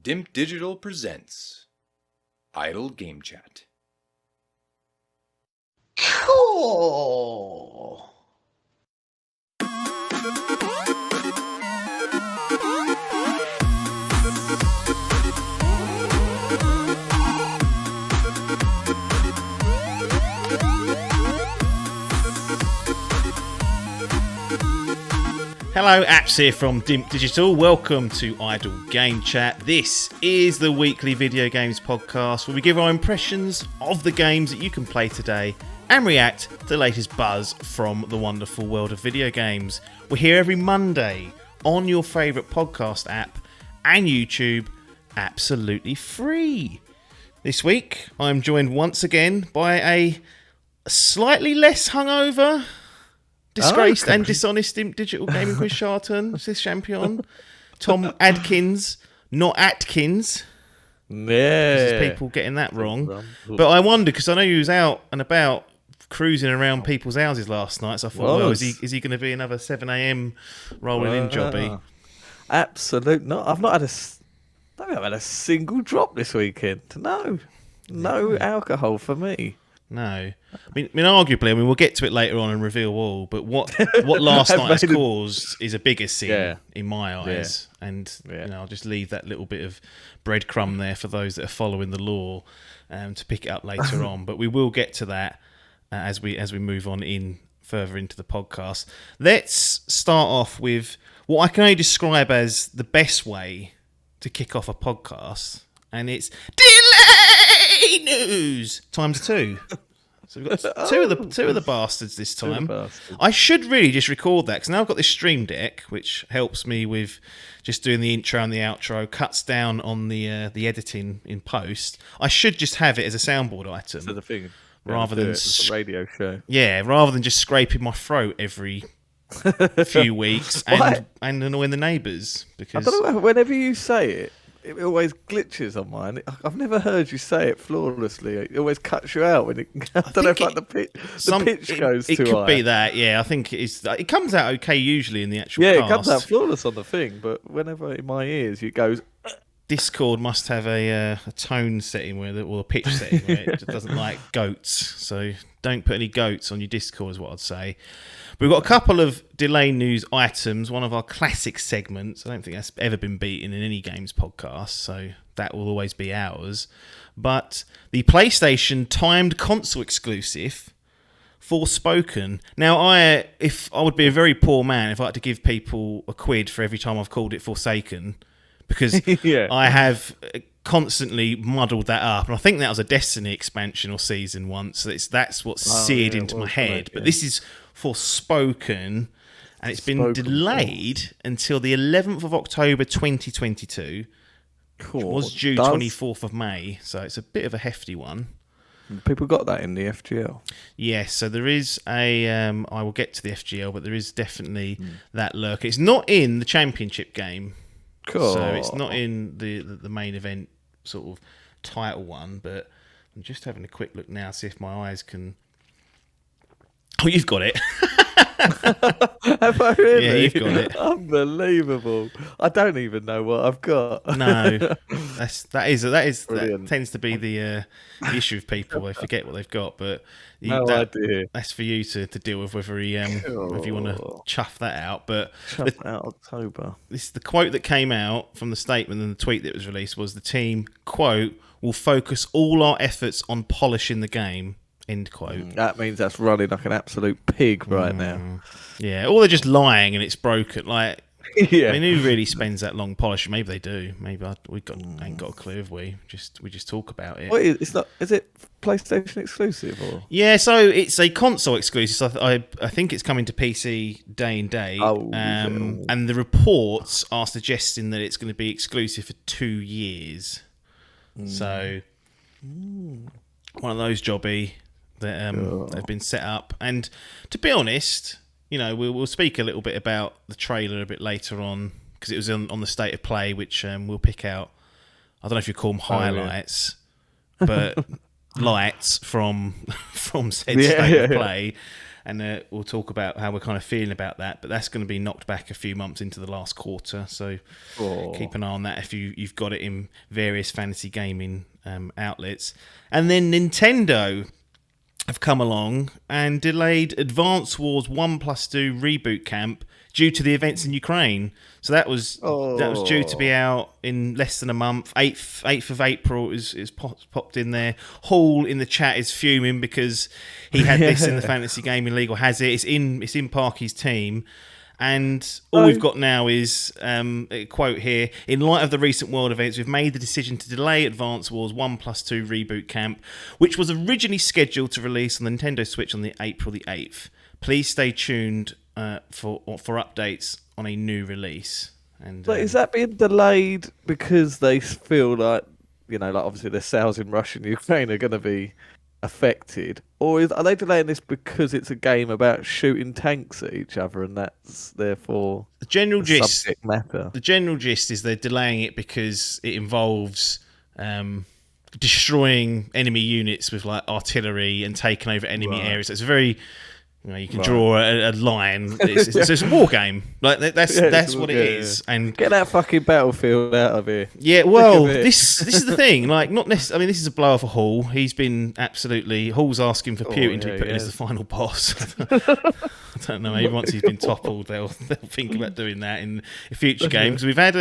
Dimp Digital presents Idle Game Chat. Cool. Hello, apps here from Dimp Digital. Welcome to Idle Game Chat. This is the weekly video games podcast where we give our impressions of the games that you can play today and react to the latest buzz from the wonderful world of video games. We're here every Monday on your favourite podcast app and YouTube, absolutely free. This week, I'm joined once again by a slightly less hungover, disgraced and dishonest Dimp Digital Gaming Quiz Charlton, Sith Champion, Tom Adkins, not Atkins. Yeah. People getting that wrong. But I wonder, because I know you was out and about cruising around people's houses last night, so I thought, well, is he going to be another 7 a.m. rolling in jobby? Absolute not. I've not had a single drop this weekend. No alcohol for me. No. I mean, arguably, we'll get to it later on and reveal all, but what last night has caused is a bigger sin in my eyes. Yeah. And I'll just leave that little bit of breadcrumb there for those that are following the law to pick it up later on. But we will get to that as we move on further into the podcast. Let's start off with what I can only describe as the best way to kick off a podcast, and it's delay news times 2. So we've got two of the bastards this time. I should really just record that because now I've got this Stream Deck, which helps me with just doing the intro and the outro, cuts down on the editing in post. I should just have it as a soundboard item. So the thing, rather than a radio show. Yeah, rather than just scraping my throat every few weeks and annoying the neighbours. Because I don't know, whenever you say it, it always glitches on mine. I've never heard you say it flawlessly. It always cuts you out when it. I don't know if the pitch goes too high. It could be that. Yeah, I think it is. It comes out okay usually in the actual cast. It comes out flawless on the thing, but whenever in my ears it goes. Discord must have a tone setting or a pitch setting where it just doesn't like goats. So don't put any goats on your Discord is what I'd say. We've got a couple of delay news items, one of our classic segments. I don't think that's ever been beaten in any games podcast, so that will always be ours. But the PlayStation timed console exclusive, Forspoken. Now, I would be a very poor man if I had to give people a quid for every time I've called it Forsaken, because I have constantly muddled that up, and I think that was a Destiny expansion or season once. So that's what's seared into my head. But this is Forspoken, and it's been delayed until the 11th of October 2022. Cool. Which was due 24th of May, so it's a bit of a hefty one. People got that in the FGL? Yes, so there is I will get to the FGL, but there is definitely that lurk. It's not in the championship game. Cool. So it's not in the main event sort of title one, but I'm just having a quick look now, see if my eyes can... Oh, you've got it. Have I really? Yeah, you've got it. Unbelievable. I don't even know what I've got. No, that tends to be the issue with people. They forget what they've got, but idea. That's for you to deal with whether if you want to chuff that out. But chuff out October. The quote that came out from the statement and the tweet that was released was the team, quote, will focus all our efforts on polishing the game. End quote. That means that's running like an absolute pig right now. Yeah, or they're just lying and it's broken. Like, yeah. I mean, who really spends that long polishing? Maybe they do. Maybe ain't got a clue, have we? We just talk about it. What is it PlayStation exclusive or? Yeah, so it's a console exclusive. So I think it's coming to PC day and date. And the reports are suggesting that it's going to be exclusive for 2 years. So one of those jobby that have been set up. And to be honest, we'll speak a little bit about the trailer a bit later on because it was on the state of play, which we'll pick out. I don't know if you call them highlights, but lights from said state of play. and we'll talk about how we're kind of feeling about that. But that's going to be knocked back a few months into the last quarter, so keep an eye on that if you've got it in various fantasy gaming outlets. And then Nintendo have come along and delayed Advance Wars 1+2 Reboot Camp due to the events in Ukraine. So that was due to be out in less than a month. 8th of April is popped in there. Hall in the chat is fuming because he had this in the Fantasy Gaming League, or has it. It's in Parky's team. And all we've got now is a quote here: "In light of the recent world events, we've made the decision to delay Advance Wars 1+2 Reboot Camp, which was originally scheduled to release on the Nintendo Switch on April the 8th. Please stay tuned for updates on a new release." And But is that being delayed because they feel like, like obviously their sales in Russia and Ukraine are going to be affected, or are they delaying this because it's a game about shooting tanks at each other and that's therefore the general gist? Subject matter. The general gist is they're delaying it because it involves destroying enemy units with like artillery and taking over enemy areas. So it's a very you can draw a line. It's a war game. Like that's what it is. And get that fucking battlefield out of here. Yeah, well, this is the thing. Like, not necessarily. I mean, this is a blow for Hall. He's been absolutely. Hall's asking for Putin to be put in as the final boss. I don't know. Maybe once he's been toppled, they'll think about doing that in future games. We've had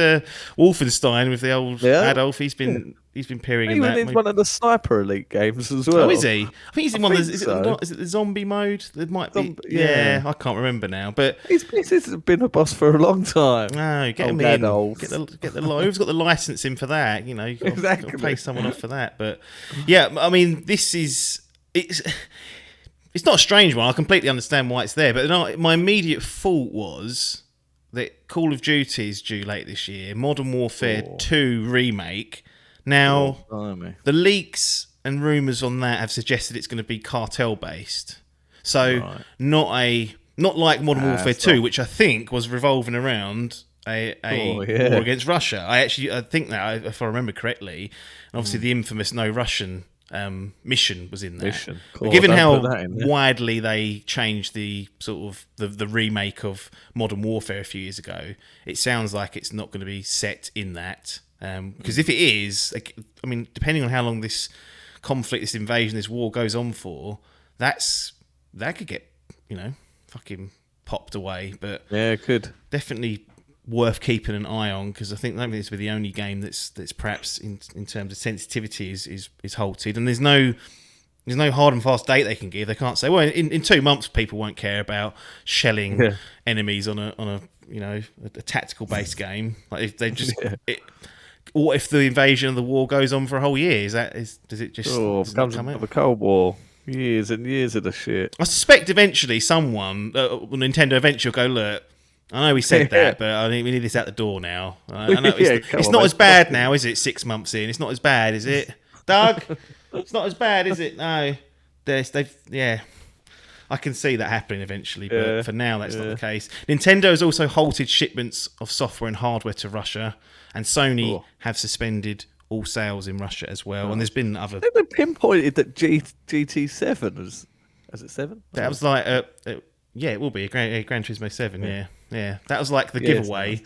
Wolfenstein with the old Adolf. He's been peering in that. He's in one of the Sniper Elite games as well. Oh, is he? I think he's in one of the. Is it the zombie mode? It might be. Yeah, I can't remember now. But he's been a boss for a long time. No, get him in. Get the who's got the licensing for that? You've got to pay someone off for that. But yeah, I mean, it's not a strange one. I completely understand why it's there. But my immediate thought was that Call of Duty is due late this year. Modern Warfare 2 remake. Now, the leaks and rumours on that have suggested it's going to be cartel based. So not like Modern Warfare 2, which I think was revolving around a war against Russia. I think that, if I remember correctly, and obviously the infamous No Russian mission was in there. But given how widely they changed the sort of the remake of Modern Warfare a few years ago, it sounds like it's not going to be set in that. Because if it is, I mean, depending on how long this conflict, this invasion, this war goes on for, that could get fucking popped away. But yeah, it could. Definitely worth keeping an eye on, because I think this will be the only game that's perhaps in terms of sensitivity is halted, and there's no hard and fast date they can give. They can't say, well, in 2 months people won't care about shelling enemies on a tactical based game. Like if they just what if the invasion of the war goes on for a whole year? Does it just becomes a Cold War? Years and years of the shit. I suspect eventually someone, Nintendo eventually will go, look, I know we said that, but I think we need this out the door now. I know it's not as bad now, is it? 6 months in, it's not as bad, is it, Doug? It's not as bad, is it? No, I can see that happening eventually, but for now, that's not the case. Nintendo has also halted shipments of software and hardware to Russia, and Sony have suspended all sales in Russia as well. And there's been other. They pinpointed that GT7 was. Is it 7? That was like, it will be a Gran Turismo 7. Yeah. That was like the giveaway.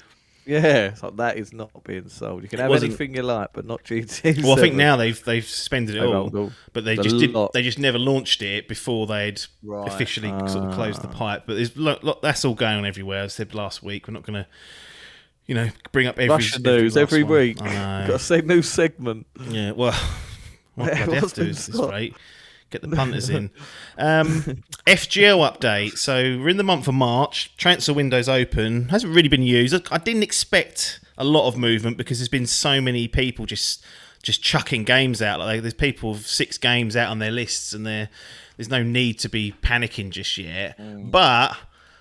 Yeah, it's like that is not being sold. You can have anything you like, but not GT7. Well, I think now they've suspended it all, but they just never launched it before they'd officially sort of closed the pipe. But there's that's all going on everywhere. As I said last week, we're not going to bring up every Russian news every week. I know. Got to say new segment. Yeah, well, what I have to do is this rate. Get the punters in. FGL update. So we're in the month of March. Transfer window's open. Hasn't really been used. I didn't expect a lot of movement because there's been so many people just chucking games out. Like there's people with 6 games out on their lists, and there's no need to be panicking just yet. But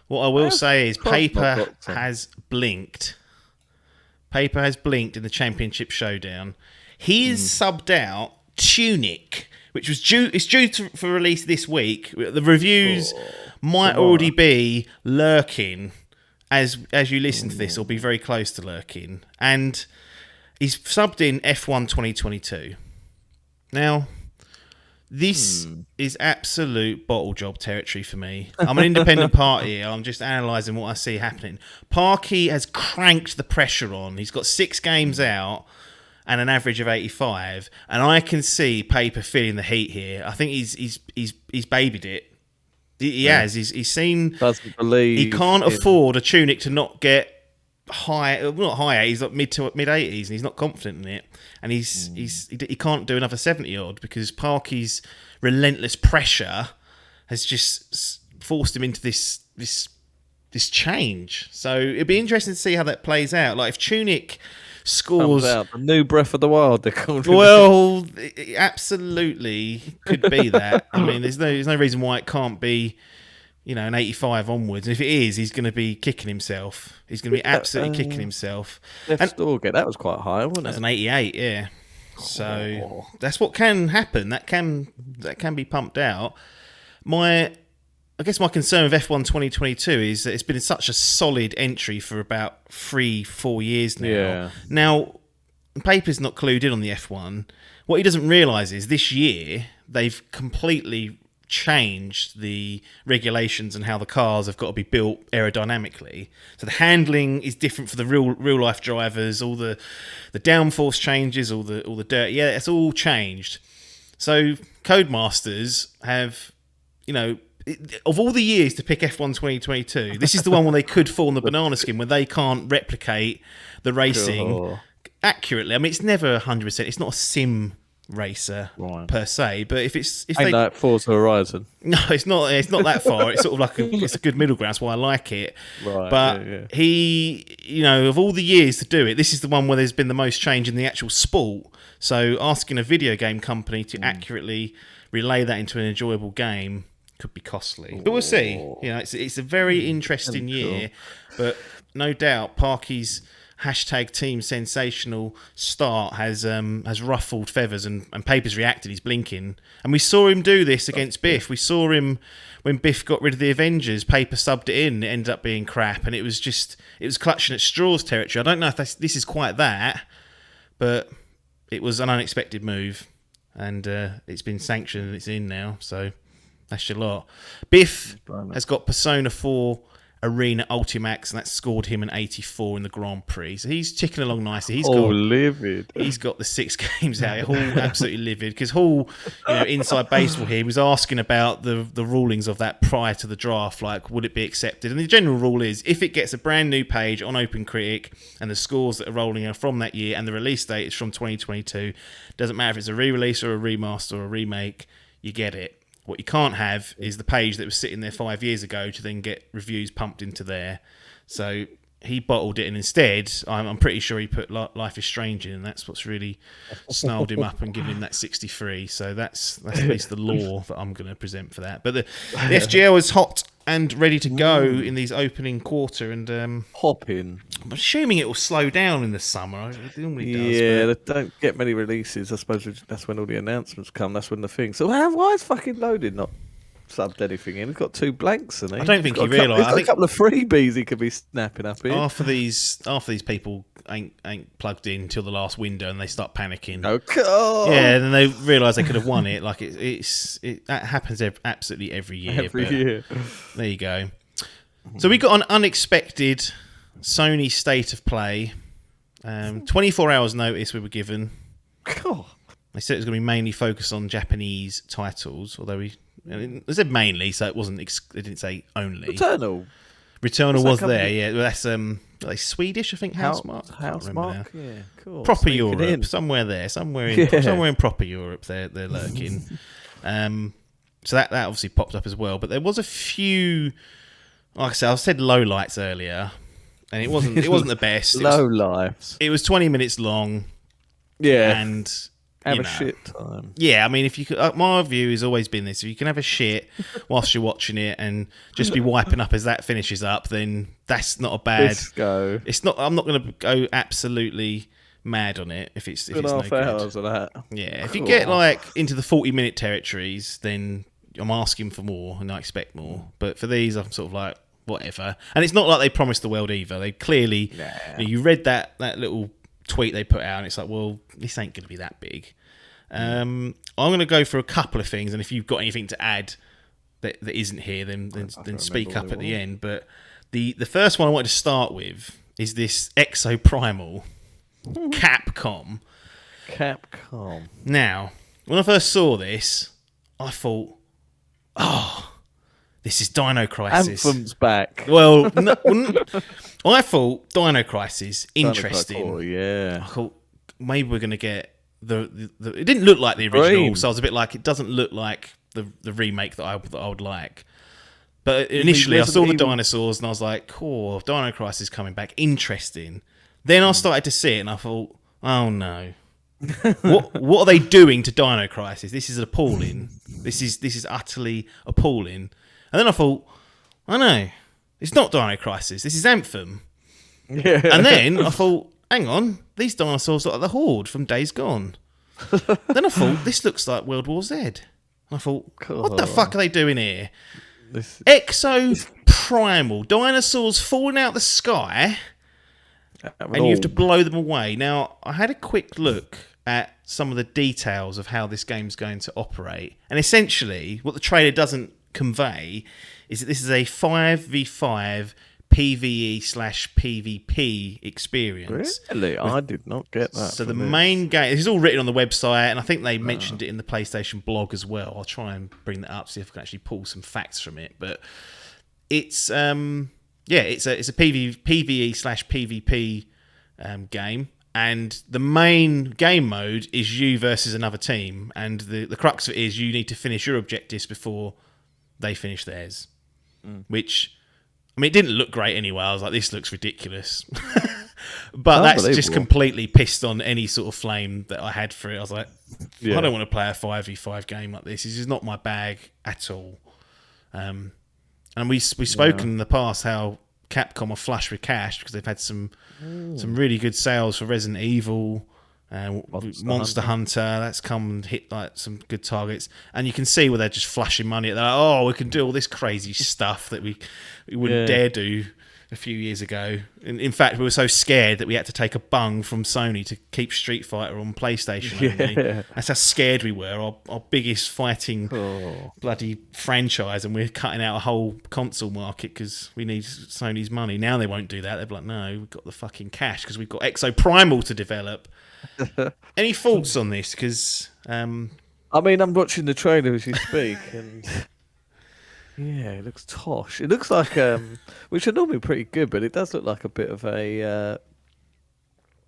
what I will say is Paper has blinked. Paper has blinked in the Championship Showdown. He is subbed out Tunic, which was due for release this week. The reviews might already be lurking as you listen to this, or be very close to lurking. And he's subbed in F1 2022. Now, This is absolute bottle job territory for me. I'm an independent party. I'm just analysing what I see happening. Parky has cranked the pressure on. He's got 6 games out and an average of 85, and I can see Paper feeling the heat here. I think he's babied it. He has. He's seen. Doesn't believe he can't in- afford a Tunic to not get high. Well, not high. He's like mid 80s, and he's not confident in it. And he can't do another 70 odd because Parky's relentless pressure has just forced him into this change. So it'd be interesting to see how that plays out. Like if Tunic scores out. The new Breath of the Wild, they're called. Well, it absolutely could be that. I mean, there's no reason why it can't be, an 85 onwards. And if it is, he's going to be kicking himself. He's going to be absolutely kicking himself. And that was quite high, wasn't it? That's an 88, yeah. So that's what can happen. That can be pumped out. I guess my concern with F1 2022 is that it's been such a solid entry for about 3-4 years now. Yeah. Now, Paper's not clued in on the F1. What he doesn't realise is this year they've completely changed the regulations and how the cars have got to be built aerodynamically. So the handling is different for the real life drivers. All the downforce changes, all the dirt. Yeah, it's all changed. So Codemasters have, of all the years to pick F1 2022, this is the one where they could fall on the banana skin, where they can't replicate the racing accurately. I mean, it's never 100%. It's not a sim racer per se, but if they like Forza Horizon. No, it's not that far. It's sort of like it's a good middle ground. That's why I like it. Right, but he, of all the years to do it, this is the one where there's been the most change in the actual sport. So asking a video game company to accurately relay that into an enjoyable game could be costly. But we'll see. It's a very interesting year, but no doubt Parky's #team sensational start has ruffled feathers and Paper's reacted. He's blinking, and we saw him do this against Biff. We saw him when Biff got rid of the Avengers. Paper subbed it in. It ended up being crap, and it was clutching at straws territory. I don't know if this is quite that, but it was an unexpected move, and it's been sanctioned and it's in now. So that's your lot. Biff has got Persona 4 Arena Ultimax, and that scored him an 84 in the Grand Prix. So he's ticking along nicely. Livid. He's got the 6 games out. Hall absolutely livid because Hall, inside baseball here, was asking about the rulings of that prior to the draft. Like, would it be accepted? And the general rule is, if it gets a brand new page on OpenCritic and the scores that are rolling are from that year and the release date is from 2022, doesn't matter if it's a re-release or a remaster or a remake, you get it. What you can't have is the page that was sitting there 5 years ago to then get reviews pumped into there. So he bottled it, and instead, I'm pretty sure he put Life is Strange in, and that's what's really snarled him up and given him that 63. So that's at least the law that I'm going to present for that. But the SGL is hot and ready to go in these opening quarter, and hopping. I'm assuming it will slow down in the summer. It normally does. Yeah, they don't get many releases. I suppose that's when all the announcements come. That's when the thing. So why is fucking Loaded not subbed anything in? He's got 2 blanks, and I don't think he realised. He's got a couple of freebies he could be snapping up here. Half of these people ain't plugged in until the last window, and they start panicking. Oh, God. Yeah, and then they realise they could have won it. Like that happens absolutely every year. Every year. There you go. So we got an unexpected Sony state of play. 24 hours notice we were given. God. They said it was going to be mainly focused on Japanese titles, although they said mainly, so it wasn't. They didn't say only. Returnal was there, yeah. Well, that's are they Swedish, I think. Housemarque. Yeah, cool. Proper Sneaking Europe, in. somewhere in proper Europe. They're lurking. So that obviously popped up as well. But there was a few. Like I said lowlights earlier, and it wasn't the best. Lowlights. It was 20 minutes long. Yeah, and have a shit time. Yeah, I mean, if you could, my view has always been this: if you can have a shit whilst you're watching it and just be wiping up as that finishes up, then that's not a bad. Go. It's not. I'm not going to go absolutely mad on it if it's no good. Hours of that. Yeah, if you get like into the 40-minute territories, then I'm asking for more and I expect more. But for these, I'm sort of like whatever. And it's not like they promised the world either. They clearly, you read that little tweet they put out, and it's like, well, this ain't going to be that big. I'm going to go for a couple of things, and if you've got anything to add that isn't here, then speak up at the end. But the first one I wanted to start with is this Exoprimal Capcom. Capcom. Now, when I first saw this, I thought, this is Dino Crisis. Anthem's back. Well, I thought Dino Crisis interesting. Oh yeah. I thought maybe we're going to get the. It didn't look like the original, so I was a bit like, it doesn't look like the remake that I would like. But initially, I saw the dinosaurs and I was like, "Cool, Dino Crisis coming back, interesting." Then I started to see it and I thought, "Oh no, what are they doing to Dino Crisis? This is appalling. This is utterly appalling." And then I thought, "I know, it's not Dino Crisis. This is Anthem." Yeah. And then I thought, "Hang on, these dinosaurs look like the Horde from Days Gone." Then I thought, "This looks like World War Z." And I thought, "What the fuck are they doing here?" Exoprimal dinosaurs falling out the sky, and you have to blow them away. Now, I had a quick look at some of the details of how this game's going to operate, and essentially, what the trailer doesn't convey is that this is a 5v5 PvE/PvP experience. Really? I did not get that. So the main game, this is all written on the website, and I think they mentioned it in the PlayStation blog as well. I'll try and bring that up, see if I can actually pull some facts from it. But it's it's a PvE/PvP game, and the main game mode is you versus another team, and the crux of it is you need to finish your objectives before they finish theirs, which, I mean, it didn't look great anyway. I was like, this looks ridiculous. But that's just completely pissed on any sort of flame that I had for it. I was like, I don't want to play a 5v5 game like this. This is not my bag at all. And we've spoken in the past how Capcom are flush with cash because they've had some really good sales for Resident Evil, Monster Hunter. That's come and hit like some good targets, and you can see where they're just flashing money. They're like, "Oh, we can do all this crazy stuff that we wouldn't dare do a few years ago." In fact, we were so scared that we had to take a bung from Sony to keep Street Fighter on PlayStation only. That's how scared we were. Our biggest fighting bloody franchise, and we're cutting out a whole console market because we need Sony's money. Now they won't do that. They're like, "No, we've got the fucking cash because we've got Exoprimal to develop." Any thoughts on this? Because I mean, I'm watching the trailer as you speak, and yeah, it looks tosh. It looks like which are normally pretty good, but it does look like a bit of a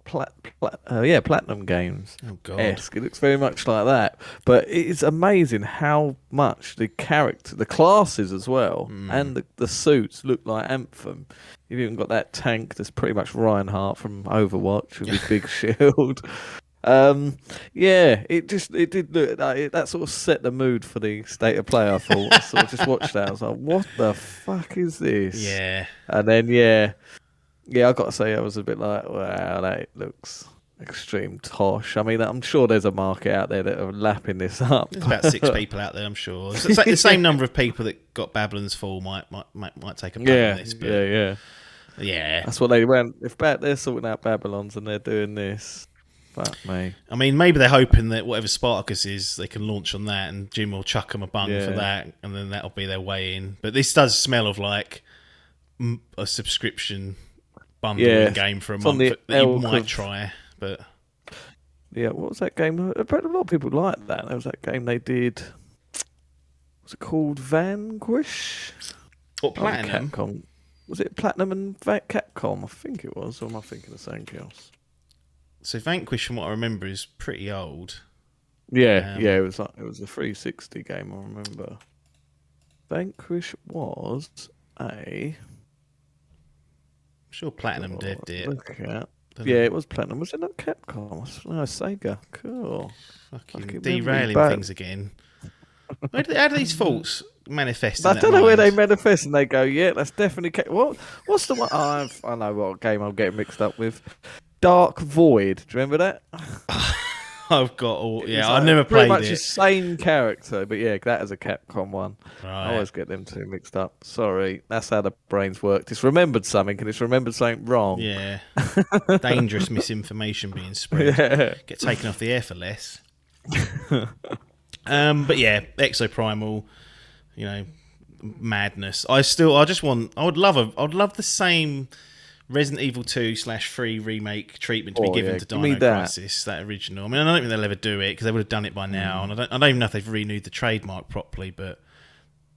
Platinum Games. Oh god, esque. It looks very much like that. But it's amazing how much the character, the classes as well, and the suits look like Anthem. You've even got that tank that's pretty much Reinhardt from Overwatch with his big shield. It did look that sort of set the mood for the state of play. I thought. I sort of just watched that. I was like, "What the fuck is this?" Yeah. And then I got to say, I was a bit like, "Wow, that looks extreme tosh." I mean, I'm sure there's a market out there that are lapping this up. There's about 6 people out there, I'm sure. It's the same number of people that got Babylon's Fall might take a punt on this. But yeah. That's what they went. If they're sorting out Babylons and they're doing this. Fuck me. I mean, maybe they're hoping that whatever Spartacus is, they can launch on that, and Jim will chuck them a bung for that, and then that'll be their way in. But this does smell of like a subscription bundling game for a month that you might try. But what was that game? A lot of people like that. There was that game they did. Was it called Vanquish? What, Platinum? Capcom. Was it Platinum and Capcom? I think it was. Or am I thinking of something else? So Vanquish, from what I remember, is pretty old. It was a 360 game. I remember. Vanquish was I'm sure Platinum did it. It was Platinum. Was it not Capcom? No, Sega. Cool. Fucking derailing things again. How do these faults manifest? I don't know where they manifest and they go, yeah, that's definitely... What's the one? I know what game I'm getting mixed up with. Dark Void. Do you remember that? I've got all... Yeah, I've never played it. Pretty much the same character, but yeah, that is a Capcom one. Right. I always get them two mixed up. Sorry, that's how the brains work. It's remembered something and it's remembered something wrong. Yeah. Dangerous misinformation being spread. Get taken off the air for less. But yeah, Exoprimal, you know, madness. I would love the same Resident Evil 2/3 remake treatment to be given to give me Dino that. Crisis, that original. I mean, I don't think they'll ever do it because they would have done it by now, and I don't even know if they've renewed the trademark properly. But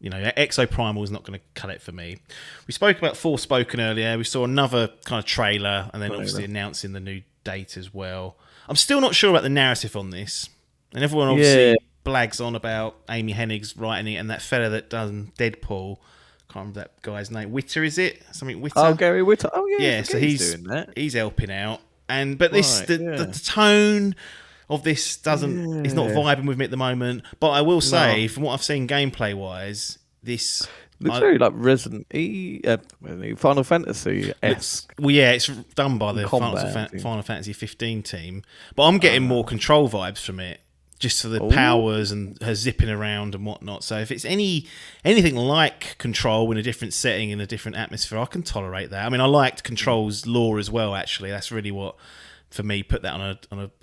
you know, Exoprimal is not going to cut it for me. We spoke about Forspoken earlier. We saw another kind of trailer, and then obviously announcing the new date as well. I'm still not sure about the narrative on this, and everyone obviously blags on about Amy Hennig's writing it, and that fella that done Deadpool. Can't remember that guy's name. Witter, is it? Something Witter? Oh, Gary Witter. Oh, yeah. Yeah, so he's doing that. He's helping out. But the tone of this is not vibing with me at the moment. But I will say, from what I've seen gameplay wise, this looks very like Final Fantasy-esque. Well, yeah, it's done by the Final Fantasy 15 team. But I'm getting more Control vibes from it. Just for the powers and her zipping around and whatnot. So if it's anything like Control in a different setting, in a different atmosphere, I can tolerate that. I mean, I liked Control's lore as well. Actually, that's really what, for me, put that on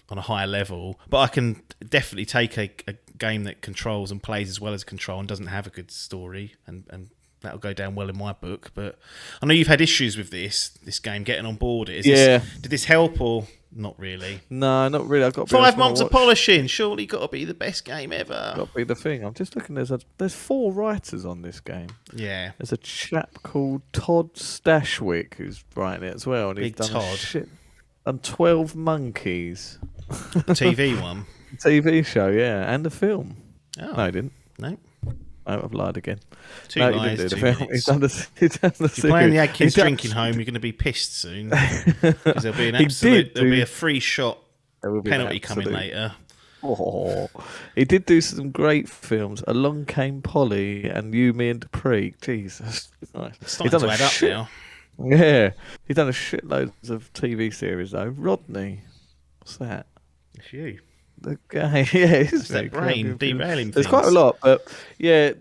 a higher level. But I can definitely take a game that controls and plays as well as Control and doesn't have a good story, and that'll go down well in my book. But I know you've had issues with this game getting on board. Did this help or? Not really. No, not really. I've got 5 months of polishing. Surely got to be the best game ever. Got to be the thing. I'm just looking. There's 4 writers on this game. Yeah. There's a chap called Todd Stashwick who's writing it as well, and he's done 12 Monkeys. The TV one. TV show, yeah, and a film. Oh. No, he didn't. No. Oh, I've lied again. Two lies, he didn't do 2 the film. minutes. He's done the If you're playing the Adkins drinking home, you're going to be pissed soon. Because there'll be a free shot penalty coming later. Oh, he did do some great films. Along Came Polly and You, Me and Dupree. Jesus. Nice. It's starting to add up now. Yeah. He's done a shitload of TV series, though. Rodney. What's that? It's you. The guy, yeah, it's that brain derailing. There's quite a lot, but yeah,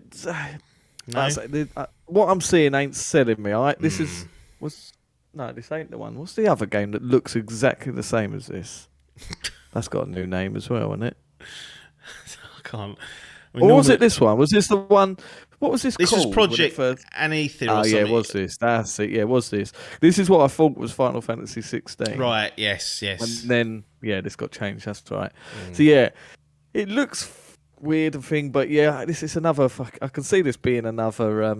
what I'm seeing ain't selling me. This ain't the one. What's the other game that looks exactly the same as this? That's got a new name as well, isn't it? I can't. Or was it this one? Was this the one? What was this called? This was Project Anether or something. Yeah, it was this. That's it. Yeah, it was this. This is what I thought was Final Fantasy 16. Right, yes. And then, this got changed. That's right. So, yeah, it looks weird and thing, but yeah, this is another... I can see this being another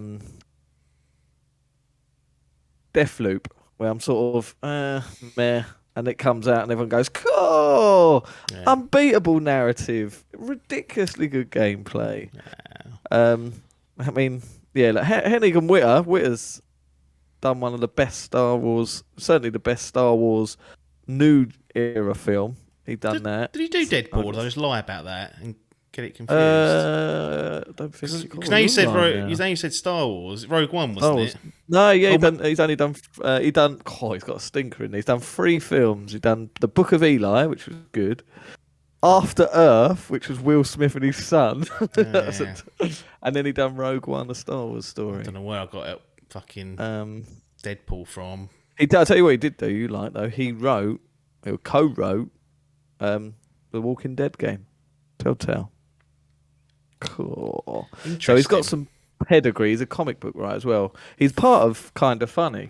Deathloop, where I'm sort of, meh, and it comes out and everyone goes, cool! Yeah. Unbeatable narrative. Ridiculously good gameplay. Yeah. I mean, yeah, like Hennig and Witter's done one of the best Star Wars, certainly the best Star Wars new era film. He done that. Did he do Deadpool? I just lie about that and get it confused. I don't think. Because now you said Star Wars. Rogue One, wasn't it? No, yeah, he's only done. He's got a stinker in there. He's done 3 films. He's done The Book of Eli, which was good. After Earth, which was Will Smith and his son. And then he done Rogue One, a Star Wars story. I don't know where I got it fucking Deadpool from. I'll tell you what he did do, you like, though. He co-wrote the Walking Dead game. Telltale. Cool. So he's got some pedigree. He's a comic book writer as well. He's part of Kind of Funny.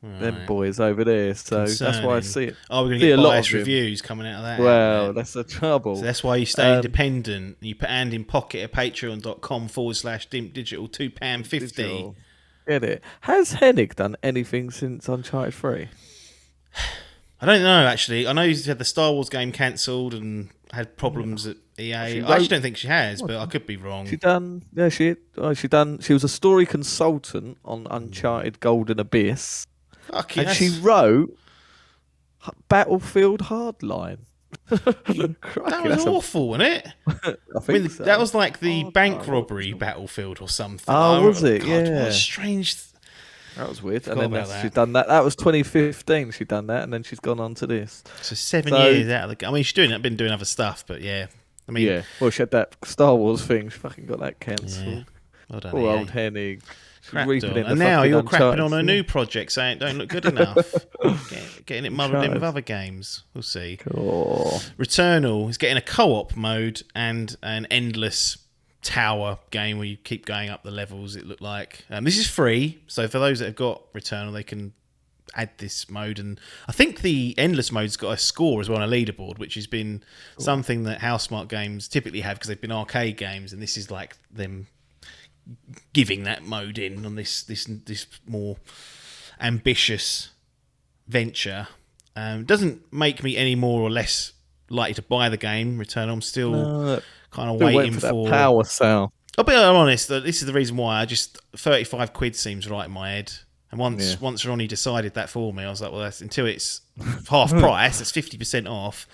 Right. Them boys over there, so that's why I see it. Oh, we're going to get biased reviews coming out of that. Well, that's the trouble. So that's why you stay independent. You put hand in pocket at patreon.com/Dimp Digital, £2.50. Get it? Has Hennig done anything since Uncharted 3? I don't know, actually. I know he's had the Star Wars game cancelled and had problems at EA. I actually don't think she has, but I could be wrong. She was a story consultant on Uncharted Golden Abyss. She wrote Battlefield Hardline. That was awful, wasn't it? I think so. That was like the bank robbery Battlefield or something. Oh, was it? God, yeah. What a strange... That was weird. And then she's done that. That was 2015. She'd done that, and then she's gone on to this. So 7 years out of the game. I mean, she's been doing other stuff, but yeah. I mean, Well, she had that Star Wars thing. She fucking got that cancelled. Yeah. Well done, Poor old Hennig. Crapped reaping on. it. And now you're crapping on a new project saying it don't look good enough. Getting it muddled in with other games. We'll see. Cool. Returnal is getting a co-op mode and an endless tower game where you keep going up the levels, it looked like. This is free, so for those that have got Returnal, they can add this mode. And I think the endless mode's got a score as well on a leaderboard, which has been something that Housemarque games typically have because they've been arcade games, and this is like them giving that mode in on this more ambitious venture. Doesn't make me any more or less likely to buy the game. Returnal, I'm still kind of waiting for that power cell. I'll be honest, this is the reason why. 35 quid seems right in my head. And once Ronnie decided that for me, I was like, well, until it's half price, that's 50% off.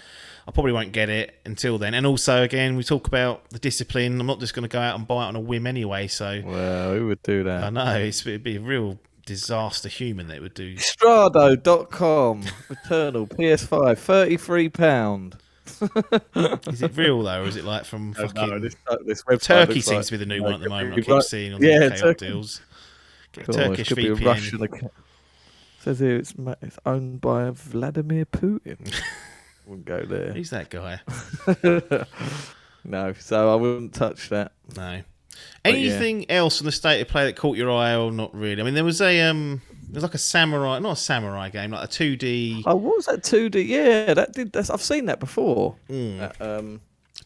I probably won't get it until then. And also, again, we talk about the discipline. I'm not just going to go out and buy it on a whim anyway. So, well, who would do that? I know it'd be a real disaster human that would do. Strado.com Returnal PS5 £33. Is it real though, or is it like from fucking? No, this website Turkey seems to be the new one at the moment. I keep seeing on the KO deals. Get Turkish could VPN. be a Russian account. Says here it's owned by Vladimir Putin. Wouldn't go there. Who's that guy? No, so I wouldn't touch that. No. Anything else on the state of play that caught your eye, or not really? I mean, there was like a samurai, not a samurai game, like a 2D. Oh, what was that 2D? Yeah, I've seen that before.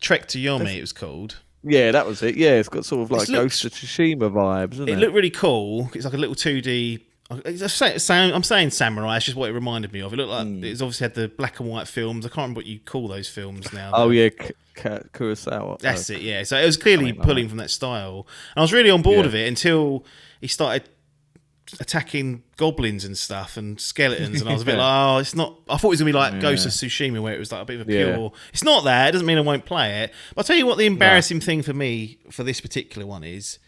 Trek to Yomi, it was called. Yeah, that was it. Yeah, it's got sort of like Ghost of Tsushima vibes, isn't it? It looked really cool. It's like a little 2D. I'm saying samurai. It's just what it reminded me of. It looked like it's obviously had the black and white films. I can't remember what you call those films now. Oh yeah, Kurosawa. That's it. Yeah. So it was clearly pulling from that style. And I was really on board of it until he started attacking goblins and stuff and skeletons, and I was a bit like, oh, it's not. I thought it was gonna be like Ghost of Tsushima, where it was like a bit of a pure. It's not that. It doesn't mean I won't play it. But I'll tell you what, the embarrassing thing for me for this particular one is,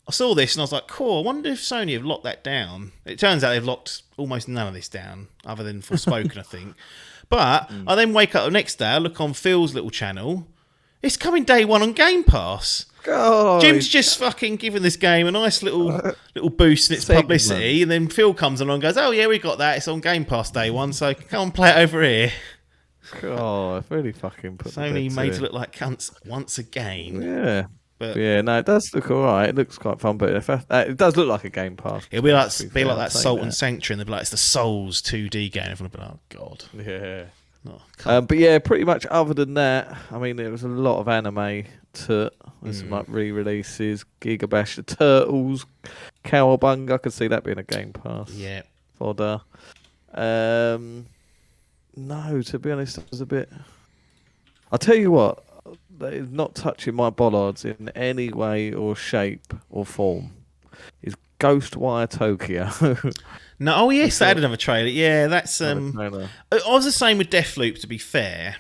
I saw this and I was like, cool. I wonder if Sony have locked that down. It turns out they've locked almost none of this down, other than Forspoken, I think. But I then wake up the next day, I look on Phil's little channel. It's coming day one on Game Pass. God. Jim's just fucking giving this game a nice little boost in its publicity, and then Phil comes along and goes, oh yeah, we got that, it's on Game Pass day one, so come and play it over here. God, I've really fucking put Sony made it look like cunts once again. Yeah. But yeah, no, it does look alright. It looks quite fun, but it does look like a Game Pass. It'll be like that Salt and Sanctuary, and they'll be like, it's the Souls 2D game. Everyone will be like, oh god. Yeah. No, but yeah, pretty much other than that, I mean, there was a lot of anime to there's some like re-releases, Gigabash the Turtles, Cowabunga. I could see that being a Game Pass. Yeah. Fodder. No, to be honest, it was a bit. I'll tell you what, that is not touching my bollards in any way or shape or form. Is Ghostwire Tokyo. No, oh yes, that had another trailer. Yeah, that's I was the same with Deathloop, to be fair.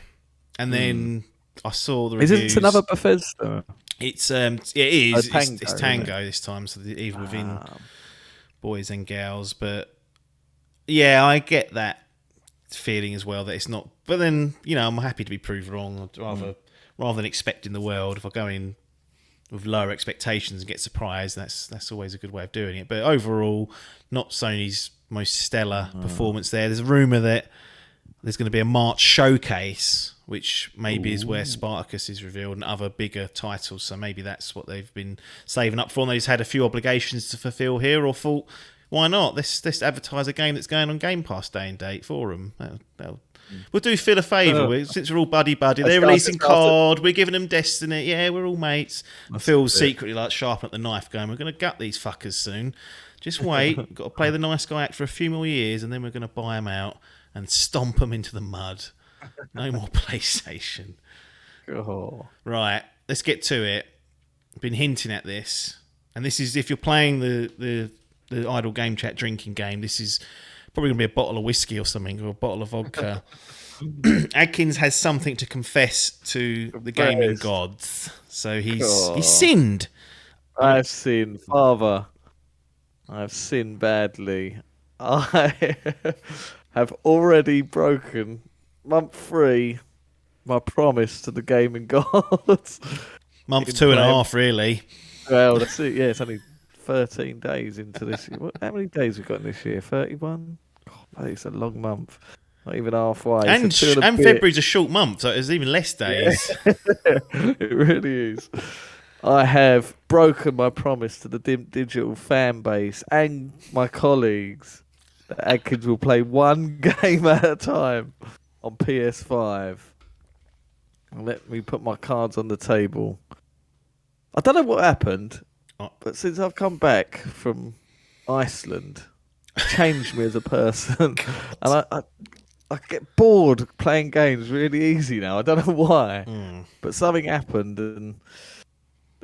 And then I saw the reviews. Isn't it another Bethesda? It is. Tango, it's Tango this time, so even within boys and girls. But yeah, I get that feeling as well that it's not. But then I'm happy to be proved wrong. I'd rather than expecting the world, if I go in with lower expectations and get surprised, that's always a good way of doing it. But overall, not Sony's most stellar performance there. There's a rumour that there's going to be a March showcase, which maybe is where Spartacus is revealed and other bigger titles. So maybe that's what they've been saving up for. And they've had a few obligations to fulfil here, or thought, why not? Let's advertise a game that's going on Game Pass day and date for them. We'll do Phil a favour, since we're all buddy-buddy. They're releasing COD, we're giving them Destiny. Yeah, we're all mates. Phil's secretly like sharpening up the knife going, we're going to gut these fuckers soon. Just wait. We've got to play the nice guy act for a few more years, and then we're going to buy them out and stomp them into the mud. No more PlayStation. Oh. Right, let's get to it. I've been hinting at this. And this is, if you're playing the Idle Game Chat drinking game, this is probably going to be a bottle of whiskey or something, or a bottle of vodka. Adkins has something to confess to the gaming gods. So he's sinned. I've sinned, Father. I've sinned badly. I have already broken month 3 my promise to the gaming gods. Month 2.5, really. Well, that's it. Yeah, it's only 13 days into this. How many days we got in this year? 31. God, it's a long month. Not even halfway. And So 2 and a bit. February's a short month, so there's even less days. It really is. I have broken my promise to the Dimp Digital fan base and my colleagues that Adkins will play one game at a time on PS5. And let me put my cards on the table. I don't know what happened, but since I've come back from Iceland, it changed me as a person. And I get bored playing games really easy now. I don't know why, but something happened, and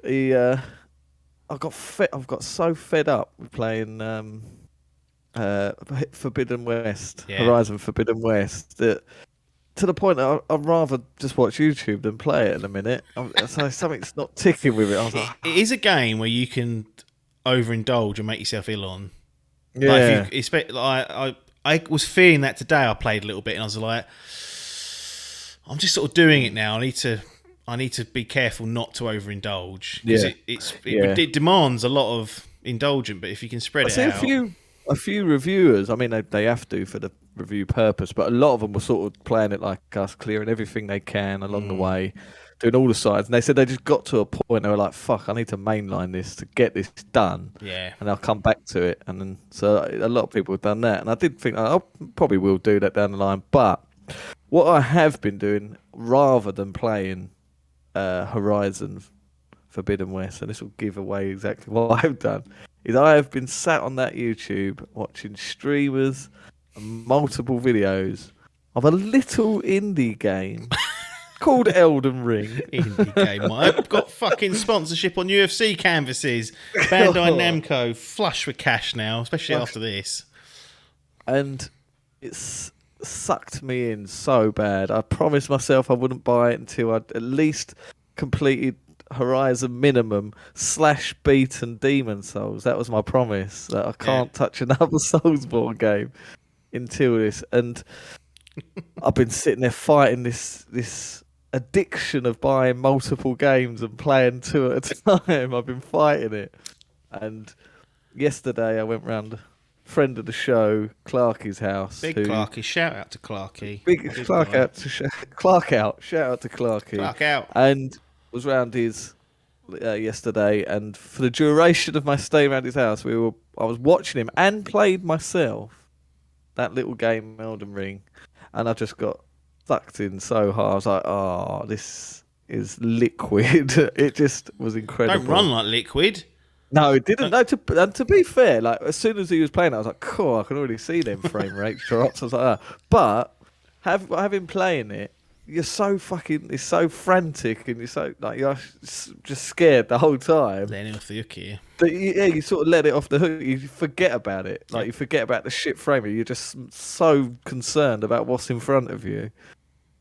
I've got so fed up with playing Forbidden West, Horizon Forbidden West, that to the point that I'd rather just watch YouTube than play it in a minute. So something's not ticking with it. I was like, it is a game where you can overindulge and make yourself ill on. yeah. I was fearing that today. I played a little bit and I was like, I'm just sort of doing it now. I need to be careful not to overindulge because it demands a lot of indulgent. But if you can spread it out, a few reviewers, I mean, they have to for the review purpose, but a lot of them were sort of playing it like us, clearing everything they can along the way, doing all the sides. And they said they just got to a point they were like, "Fuck, I need to mainline this to get this done." Yeah, and I'll come back to it. And then so a lot of people have done that, and I did think I probably will do that down the line. But what I have been doing, rather than playing Horizon Forbidden West, and this will give away exactly what I've done, is I have been sat on that YouTube watching streamers and multiple videos of a little indie game called Elden Ring. Indie game. I've got fucking sponsorship on UFC canvases. Bandai Namco flush with cash now, especially after this. And it's sucked me in so bad. I promised myself I wouldn't buy it until I'd at least completed Horizon minimum / beaten Demon Souls. That was my promise. That I can't touch another Soulsborne game until this. And I've been sitting there fighting this addiction of buying multiple games and playing 2 at a time. I've been fighting it. And yesterday I went round a friend of the show, Clarky's house. Big Clarky, shout out to Clarky. Clark out to Clark out. Shout out to Clarky. Clark out. And was round his yesterday, and for the duration of my stay around his house, I was watching him and played myself that little game Elden Ring, and I just got sucked in so hard. I was like, "Oh, this is liquid." It just was incredible. Don't run like liquid. No, it didn't. No, to be fair, like as soon as he was playing, I was like, "Cool, I can already see them frame rate drops." I was like, But having playing it, you're so it's so frantic, and you're so like you're just scared the whole time. Letting off the hook here. But you sort of let it off the hook. You forget about it. Like you forget about the shit frame rate. You're just so concerned about what's in front of you.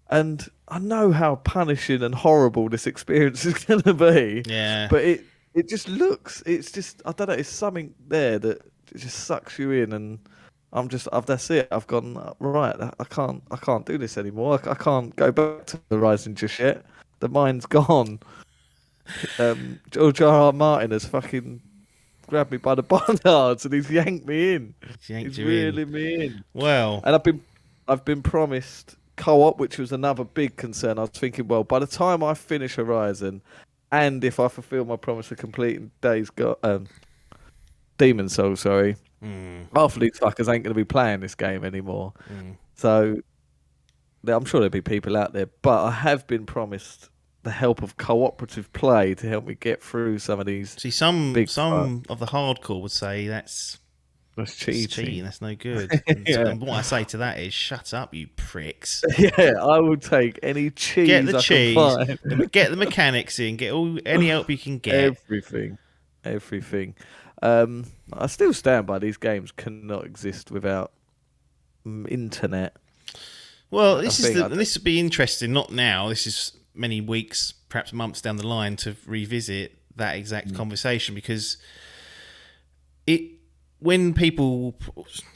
And I know how punishing and horrible this experience is going to be. Yeah. But it just looks. It's just I don't know. It's something there that just sucks you in, and that's it. I've gone right. I can't do this anymore. I can't go back to Horizon just yet. The mind's gone. George R.R. Martin has fucking grabbed me by the barnyards and he's yanked me in. He's reeling me in. Well, and I've been promised co-op, which was another big concern. I was thinking, well, by the time I finish Horizon, and if I fulfil my promise of completing Demon Souls, half of these fuckers ain't going to be playing this game anymore. So I'm sure there'll be people out there, but I have been promised the help of cooperative play to help me get through some of these. See, some of the hardcore would say that's cheating. That's no good. And what I say to that is, shut up, you pricks. Yeah, I will take any cheese. Get the cheese. Can find. Get the mechanics in. Get any help you can get. Everything. I still stand by these games cannot exist without internet. Well, this would be interesting. Not now. This is many weeks, perhaps months down the line to revisit that exact conversation, because when people,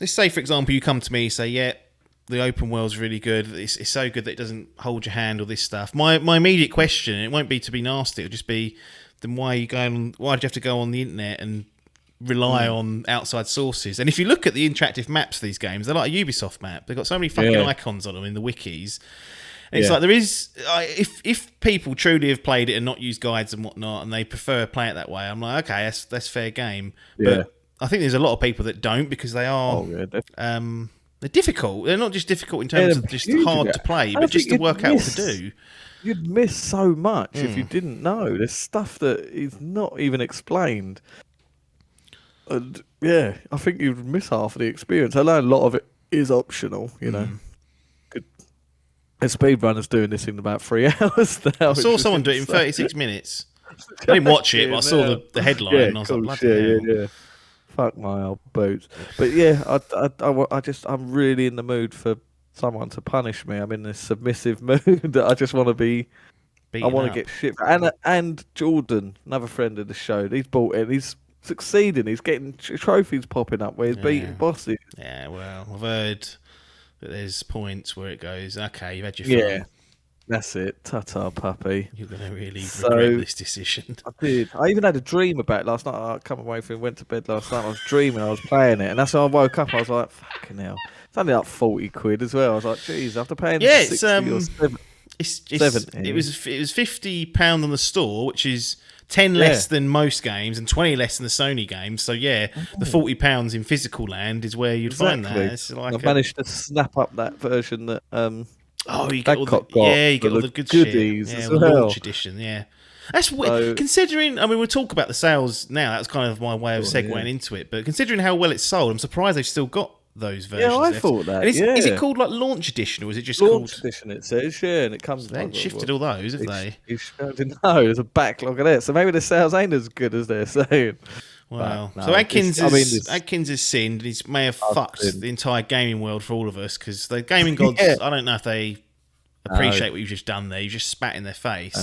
let's say for example, you come to me and say, "Yeah, the open world's really good. It's so good that it doesn't hold your hand," all this stuff. My immediate question, it won't be to be nasty. It'll just be, then why are you going? Why did you have to go on the internet and rely on outside sources. And if you look at the interactive maps for these games, they're like a Ubisoft map. They've got so many fucking icons on them in the wikis. And it's like there is, if people truly have played it and not used guides and whatnot, and they prefer playing it that way, I'm like, okay, that's fair game. But I think there's a lot of people that don't because they are they're difficult. They're not just difficult in terms of just hard to play, but just to work out what to do. You'd miss so much if you didn't know. There's stuff that is not even explained. And I think you'd miss half of the experience. I know a lot of it is optional, you know. And speedrunners doing this in about 3 hours now. I saw someone do it in 36 minutes. I didn't watch it, but I saw the headline and I was like, bloody hell. Fuck my old boots. But I'm really in the mood for someone to punish me. I'm in this submissive mood that I just want to be. I want to get shit. And Jordan, another friend of the show, he's bought it. He's succeeding. He's getting trophies popping up where he's beating bosses. Yeah, well, I've heard that there's points where it goes, okay, you've had your fun. Yeah, that's it. Ta-ta, puppy. You're going to really regret this decision. I did. I even had a dream about it last night. I come away from went to bed last night. I was dreaming. I was playing it, and that's when I woke up. I was like, "Fucking hell!" It's only like 40 quid as well. I was like, "Jeez, after paying 60 or 70." It was £50 on the store, which is 10 less than most games and 20 less than the Sony games. So the £40 in physical land is where you'd find that. It's like I managed to snap up that version that you get all the good goodies shit. as The well. launch edition, That's weird. Considering, I mean, we'll talk about the sales now. That's kind of my way of segueing into it. But considering how well it's sold, I'm surprised they've still got those versions. Yeah, I thought that. And is it called like launch edition, or is it just launch called edition? It says, and it comes. They ain't shifted all those, have they? No, there's a backlog of that. So maybe the sales ain't as good as they're saying. Wow. So Adkins has sinned. He may have fucked the entire gaming world for all of us because the gaming gods. I don't know if they appreciate what you've just done there. You just spat in their face.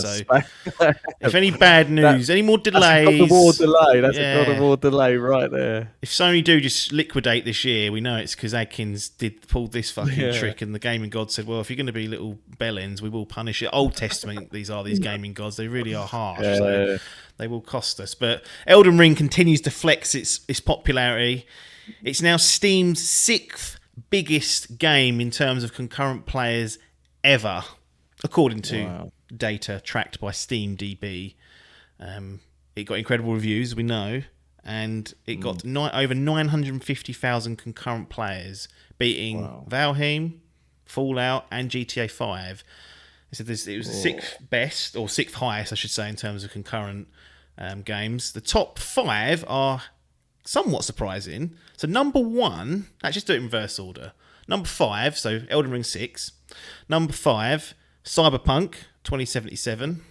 If any bad news, any more delays, that's a God of War delay. That's a God of War delay right there. If Sony do just liquidate this year, we know it's because Adkins pulled this fucking trick, and the gaming gods said, "Well, if you're going to be little bellends, we will punish it." Old Testament, these gaming gods. They really are harsh. So they will cost us. But Elden Ring continues to flex its popularity. It's now Steam's 6th biggest game in terms of concurrent players ever, according to data tracked by SteamDB. It got incredible reviews, as we know, and it got over 950,000 concurrent players, beating Valheim, Fallout, and GTA 5. They said it was the 6th best, or 6th highest, I should say, in terms of concurrent games. The top 5 are somewhat surprising. So number 1, let's just do it in reverse order. Number 5, so Elden Ring 6. Number 5, Cyberpunk 2077,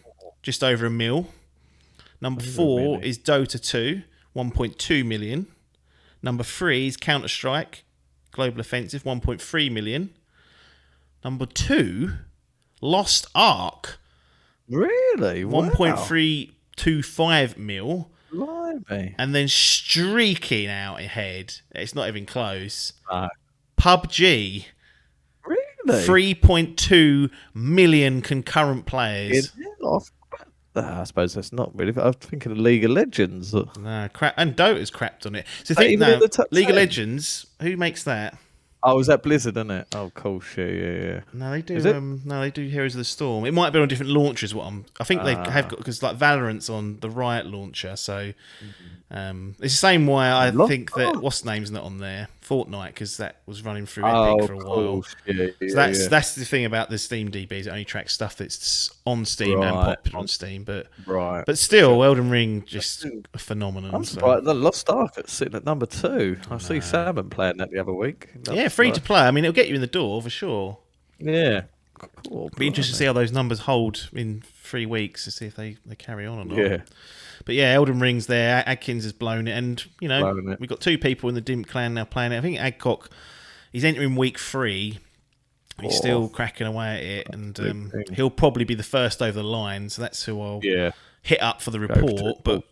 just over 1 mil. Number 4 is Dota 2, 1.2 million. Number 3 is Counter-Strike Global Offensive, 1.3 million. Number 2, Lost Ark. Really? 1.325 mil. Blimey. And then streaking out ahead, it's not even close. PUBG. Really? 3.2 million concurrent players. I suppose that's not really. I was thinking of League of Legends. No, crap. And Dota's crapped on it. So think now, League of Legends, who makes that? Oh, is that Blizzard, isn't it? Oh, cool shit, yeah. No, they do. No, they do Heroes of the Storm. It might have been on different launchers. I think they have got, because like Valorant's on the Riot launcher, so it's the same way I think that what's name's not on there, Fortnite, because that was running through Epic for a while. So that's the thing about the Steam DB, is it only tracks stuff that's on Steam and popular on Steam, but still, Elden Ring just a phenomenon. I'm surprised. The Lost Ark is sitting at number 2. I see Salmon playing that the other week. Free to play. I mean, it'll get you in the door for sure. Yeah. Cool. Be interested to see how those numbers hold in 3 weeks, to see if they carry on or not. Yeah. But yeah, Elden Ring's there. Adkins has blown it, and we've got 2 people in the Dimp clan now playing it. I think Adcock, he's entering week 3. He's still cracking away at it, and he'll probably be the first over the line. So that's who I'll hit up for the report. But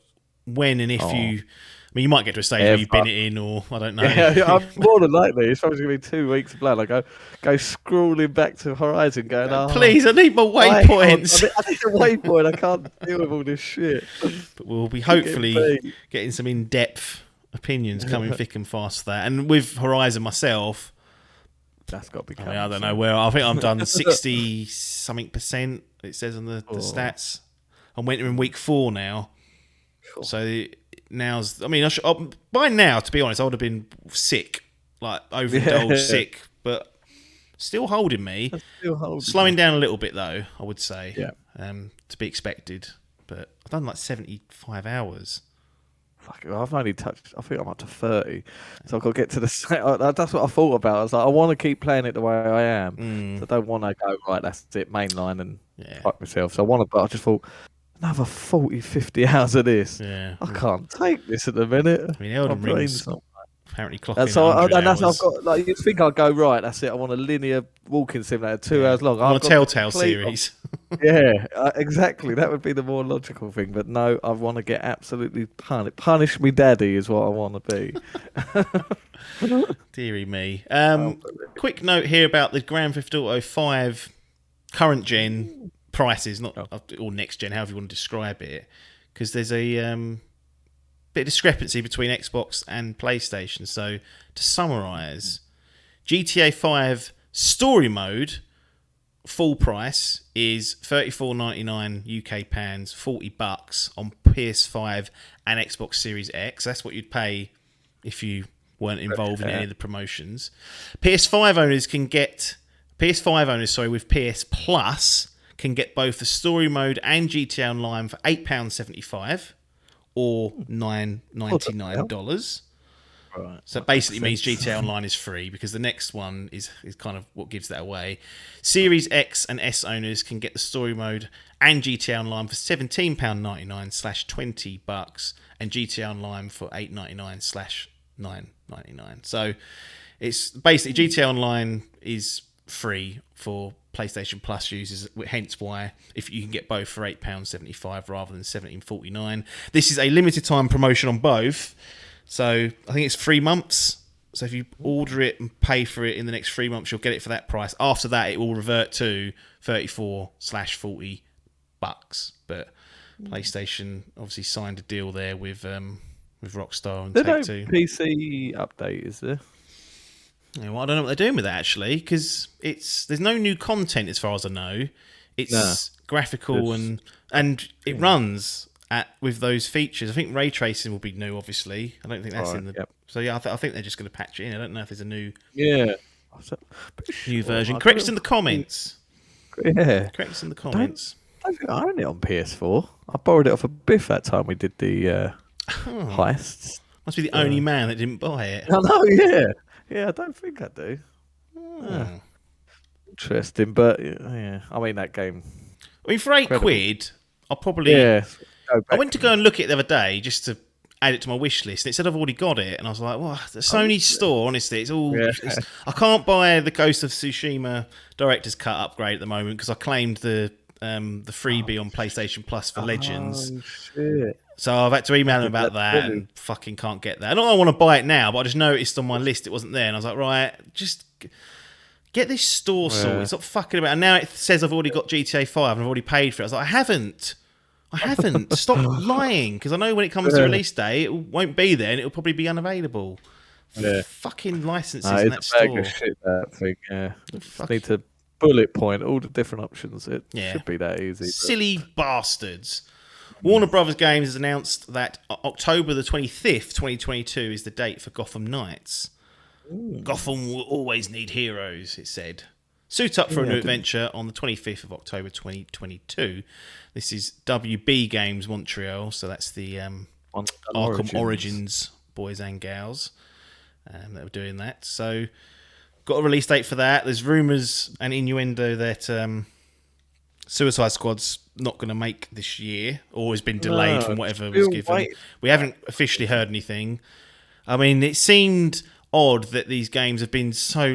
when and if you. I mean, you might get to a stage where you've been it in, or I don't know. I'm more than likely. It's probably going to be 2 weeks of blood. I go scrawling back to Horizon, going, please, I need my waypoints. I need a waypoint. I can't deal with all this shit. But we'll be hopefully getting some in-depth opinions coming thick and fast for that. And with Horizon myself, That's got to be I coming. mean, I don't know where. I think I'm done 60 something percent. It says on the stats. I'm entering week 4 now. Cool. So now's. I mean, by now, to be honest, I would have been sick, like overindulged sick, but still holding me. Slowing down a little bit though, I would say. Yeah. To be expected. But I've done like 75 hours. Fuck it, I've only touched. I think I'm up to 30, so I've got to get to the. That's what I thought about. I was like, I want to keep playing it the way I am. So I don't want to go right. That's it, mainline and fuck myself. So I want to, but I just thought another 40, 50 hours of this. Yeah, I can't take this at the minute. I mean, Elden Ring's apparently clocking so 100 and that's hours. I've got like you think I'll go right. That's it. I want a linear walking simulator, 2 hours long. I want a Telltale series. Yeah, exactly. That would be the more logical thing. But no, I want to get absolutely punished. Punish me, daddy, is what I want to be. Deary me. Quick note here about the Grand Theft Auto 5 current gen prices, not or next gen, however you want to describe it, because there's a bit of discrepancy between Xbox and PlayStation. So to summarise, GTA 5 story mode full price is $34.99 UK pounds, $40 on PS5 and Xbox Series X. That's what you'd pay if you weren't involved in any of the promotions. PS5 owners with PS Plus can get both the story mode and GTA Online for £8.75 or $9.99. Right. So it basically means GTA Online is free because the next one is kind of what gives that away. Series X and S owners can get the story mode and GTA Online for £17.99/$20 and GTA Online for $8.99/$9.99. So it's basically GTA Online is free for PlayStation Plus users, hence why if you can get both for £8.75 rather than $17.49. This is a limited time promotion on both. So I think it's 3 months. So if you order it and pay for it in the next 3 months, you'll get it for that price. After that, it will revert to $34/$40. But PlayStation obviously signed a deal there with Rockstar and Take-Two. No PC update, is there? Yeah, well, I don't know what they're doing with that actually, because there's no new content as far as I know. It's graphical and it runs with those features. I think ray tracing will be new. Obviously, I don't think that's in the. Yep. So yeah, I think they're just going to patch it in. I don't know if there's a new version. Correct us in the comments. Yeah, correct us in the comments. I think I own it on PS4. I borrowed it off of Biff that time we did the heists. Must be the only man that didn't buy it. I know. Yeah. I don't think I do. Interesting, but yeah, I mean that game. I mean, for £8, I'll probably. Yeah. I went to go and look at it the other day just to add it to my wish list. And it said I've already got it, and I was like, "Well, the Sony store, honestly, it's all." Yeah. I can't buy the Ghost of Tsushima Director's Cut upgrade at the moment because I claimed the freebie on PlayStation Plus for Legends. Oh, shit. So I've had to email them about that and fucking can't get that. Not that I want to buy it now, but I just noticed on my list it wasn't there, and I was like, right, just get this store sorted. Stop fucking about. And now it says I've already got GTA 5 and I've already paid for it. I was like, I haven't. Stop lying, because I know when it comes to release day, it won't be there and it'll probably be unavailable. Fucking licenses in that store. It's a bag of shit, that thing. Yeah, just need to bullet point all the different options. It should be that easy. Silly bastards. Warner Brothers Games has announced that October the 25th, 2022 is the date for Gotham Knights. Gotham will always need heroes, it said. Suit up for a new adventure on the 25th of October 2022. This is WB Games Montreal, so that's the Arkham Origins boys and gals that were doing that. So, got a release date for that. There's rumours and innuendo that Suicide Squad's not going to make this year, or has been delayed from whatever was given. We haven't officially heard anything. I mean, it seemed odd that these games have been so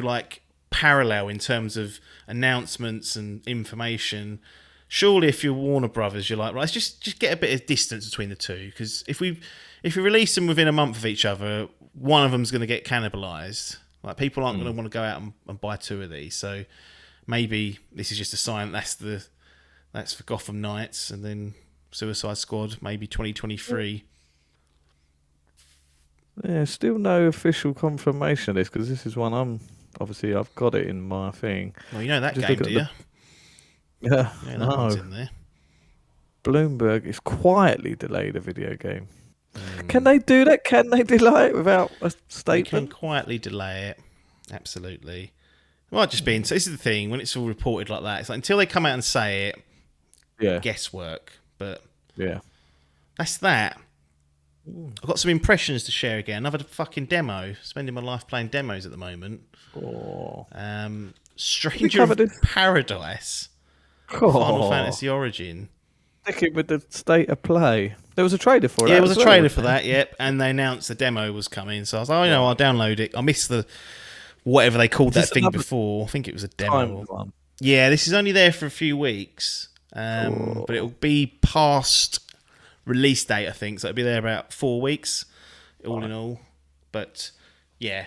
parallel in terms of announcements and information. Surely, if you're Warner Brothers, you're like, right, let's just get a bit of distance between the two, because if we release them within a month of each other, one of them's going to get cannibalized. Like, people aren't going to want to go out and buy 2 of these. So maybe this is just a sign that's for Gotham Knights, and then Suicide Squad maybe 2023. Yeah, still no official confirmation of this because this is one I've got it in my thing. Well, you know that Just game, looking do at you? Yeah, Yeah, that one's no. in there. Bloomberg is quietly delayed a video game. Mm. Can they do that? Can they delay it without a You can statement? quietly delay it. Absolutely. It might just be. So this is the thing. When it's all reported like that, it's like until they come out and say it, Yeah, guesswork. But yeah. that's that. I've got some impressions to share again. Another fucking demo. Spending my life playing demos at the moment. Oh. Stranger covered of this? Paradise. Final Oh. Fantasy Origin. Sticking with the state of play. There was a trailer for that. Yeah, there was as a well, trailer wasn't for there? that, yep. And they announced the demo was coming. So I was like, I'll download it. I missed the whatever they called Is that this thing another before. I think it was a Timed demo. one. Yeah, this is only there for a few weeks. But it'll be past release date, I think. So it'll be there about 4 weeks, all in all. But yeah,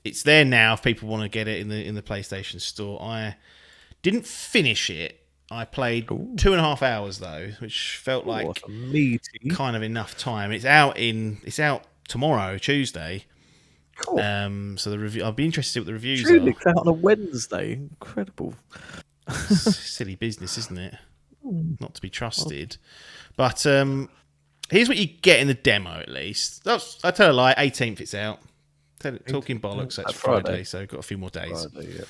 it's there now if people want to get it in the PlayStation Store. I didn't finish it. I played 2.5 hours though, which felt like What a meaty. kind of enough time. It's out tomorrow, Tuesday. Cool. So the review. I'll be interested to see what the reviews Truly, are. it's out on a Wednesday. Incredible. Silly business, isn't it? Not to be trusted. But here's what you get in the demo, at least. I tell a lie. 18th, it's out. Talking bollocks. That's Friday, so got a few more days. Friday, yeah.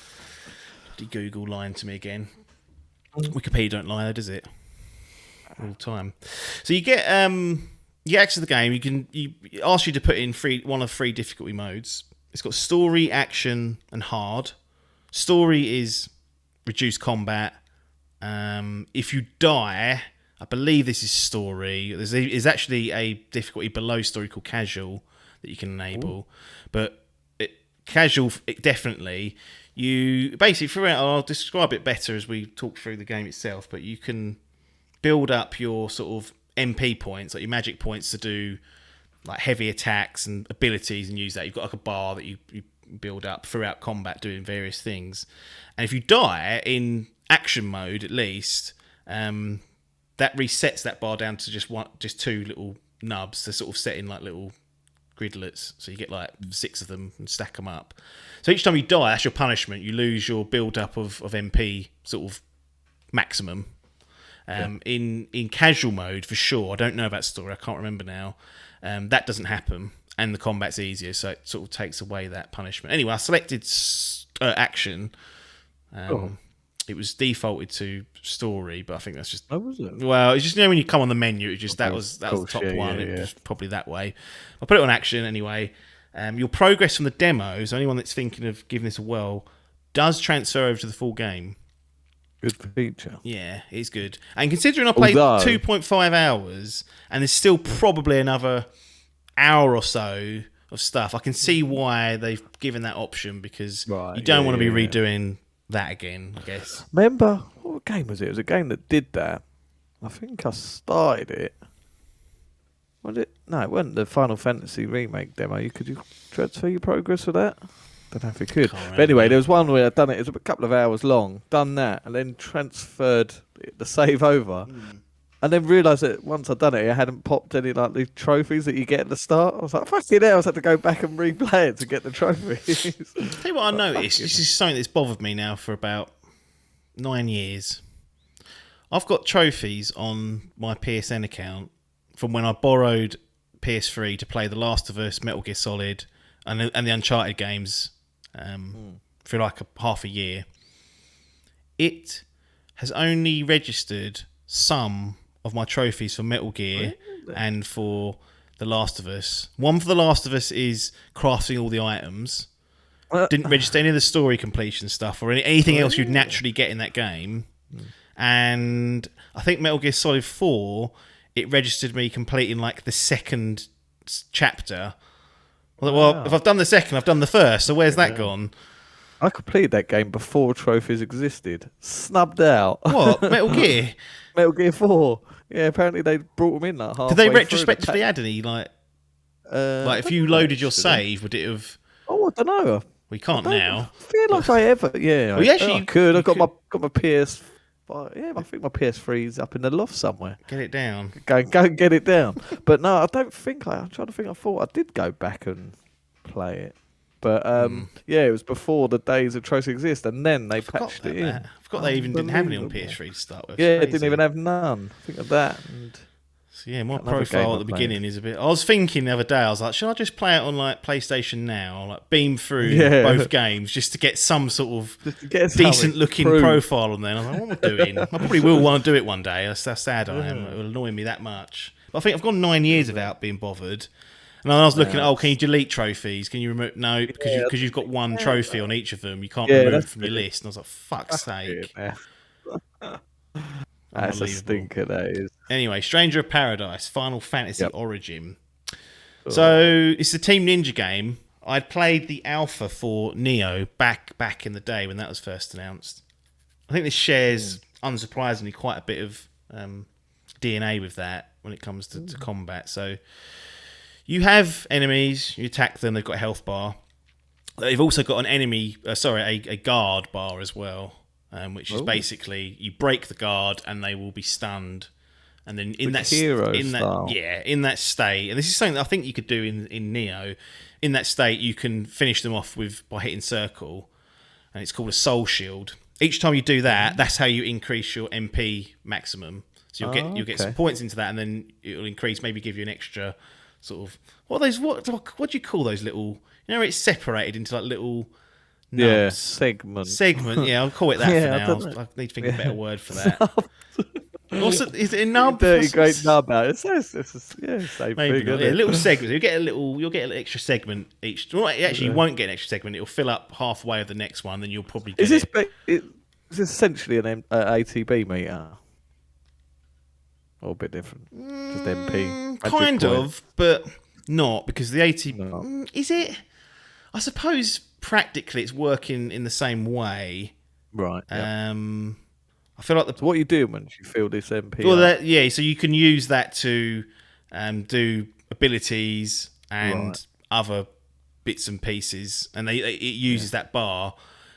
Did Google lying to me again? Wikipedia don't lie, though, does it? All the time. So you get access to the game. It asks you to put in one of 3 difficulty modes. It's got story, action, and hard. Story is reduced combat. If you die, I believe this is story. There's actually a difficulty below story called casual that you can enable, but casual definitely. You basically, I'll describe it better as we talk through the game itself. But you can build up your sort of MP points, like your magic points, to do like heavy attacks and abilities, and use that. You've got like a bar that you build up throughout combat, doing various things. And if you die in action mode, at least, that resets that bar down to just 2 little nubs to sort of set in like little gridlets, so you get like 6 of them and stack them up. So each time you die, that's your punishment. You lose your build up of MP sort of maximum. In casual mode, for sure, I don't know about story, I can't remember now, that doesn't happen, and the combat's easier, so it sort of takes away that punishment. Anyway, I selected action. It was defaulted to story, but I think that's just... Oh, was it? Well, it's just, when you come on the menu, it just that was the top one. Yeah, it was probably that way. I'll put it on action anyway. Your progress from the demo, so anyone that's thinking of giving this a whirl, does transfer over to the full game. Good feature. Yeah, it's good. And considering I played 2.5 hours, and there's still probably another hour or so of stuff, I can see why they've given that option, because you don't want to be redoing that again, I guess. Remember, what game was it? It was a game that did that. I think I started it. Was it? No, it wasn't the Final Fantasy remake demo. Could you transfer your progress for that? Don't know if you could. But anyway, there was one where I'd done it. It was a couple of hours long. Done that, and then transferred the save over. And then realised that once I'd done it, I hadn't popped any like the trophies that you get at the start. I was like, fucking hell, I had to go back and replay it to get the trophies. Tell you what I noticed. This is something that's bothered me now for about 9 years. I've got trophies on my PSN account from when I borrowed PS3 to play The Last of Us, Metal Gear Solid, and the Uncharted games for like half a year. It has only registered some of my trophies for Metal Gear and for The Last of Us. One for The Last of Us is crafting all the items. Didn't register any of the story completion stuff or anything else you'd naturally get in that game. And I think Metal Gear Solid 4, it registered me completing like the second chapter. Well, if I've done the second, I've done the first, so where's that gone? I completed that game before trophies existed. Snubbed out. What? Metal Gear? Metal Gear 4. Yeah, apparently they brought them in like halfway Did they through retrospectively add any, like if you loaded your save, would it have... Oh, I don't know. We can't now. I feel like I ever... Yeah, Well, actually, I could. I got my PS I think my PS3 is up in the loft somewhere. Get it down. Go and get it down. But no, I don't think I'm trying to think. I thought I did go back and play it, but yeah, it was before the days of Troce Exist, and then they patched it in. I forgot they even didn't have any on Unbelievable. PS3 to start with. Yeah, It's it didn't crazy. even have none. Think of that. And So yeah, my another game profile I at the played. beginning is a bit. I was thinking the other day, I was like, should I just play it on like PlayStation Now, like beam through Yeah. both games just to get some sort of just to get something decent looking through. profile on there? And I was like, what am I doing? I probably will want to do it one day. That's how sad I am. It will annoy me that much. But I think I've gone 9 years without being bothered. And I was looking at, can you delete trophies? Can you remove? No, because you've got one trophy on each of them. You can't remove that's from your list. And I was like, fuck's sake. That's a stinker, that is. Anyway, Stranger of Paradise, Final Fantasy Yep. Origin. So it's a Team Ninja game. I'd played the alpha for Neo back in the day when that was first announced. I think this shares, unsurprisingly, quite a bit of DNA with that when it comes to combat. So you have enemies, you attack them, they've got a health bar. They've also got an a guard bar as well. Which is basically you break the guard and they will be stunned, and then in that state, and this is something that I think you could do in Neo. In that state, you can finish them off by hitting circle, and it's called a soul shield. Each time you do that, that's how you increase your MP maximum. So you'll get some points into that, and then it'll increase. Maybe give you an extra sort of what do you call those little? You know, it's separated into like little. Nubs. Segment. Yeah, I'll call it that for now. I need to think of a better word for that. Also, is it a nub? Dirty great nub out. It's same Maybe thing, not. isn't it? Little segment. You'll get an extra segment each. Well, actually, you won't get an extra segment. It'll fill up halfway of the next one, then you'll probably get Is this essentially an ATB meter? Or a bit different? Just MP? Kind of, but not, because the ATB... No. Is it? I suppose practically it's working in the same way. Right. Yeah. I feel like So what are you doing when you feel this MP? Well, so you can use that to do abilities and other bits and pieces, and it uses that bar,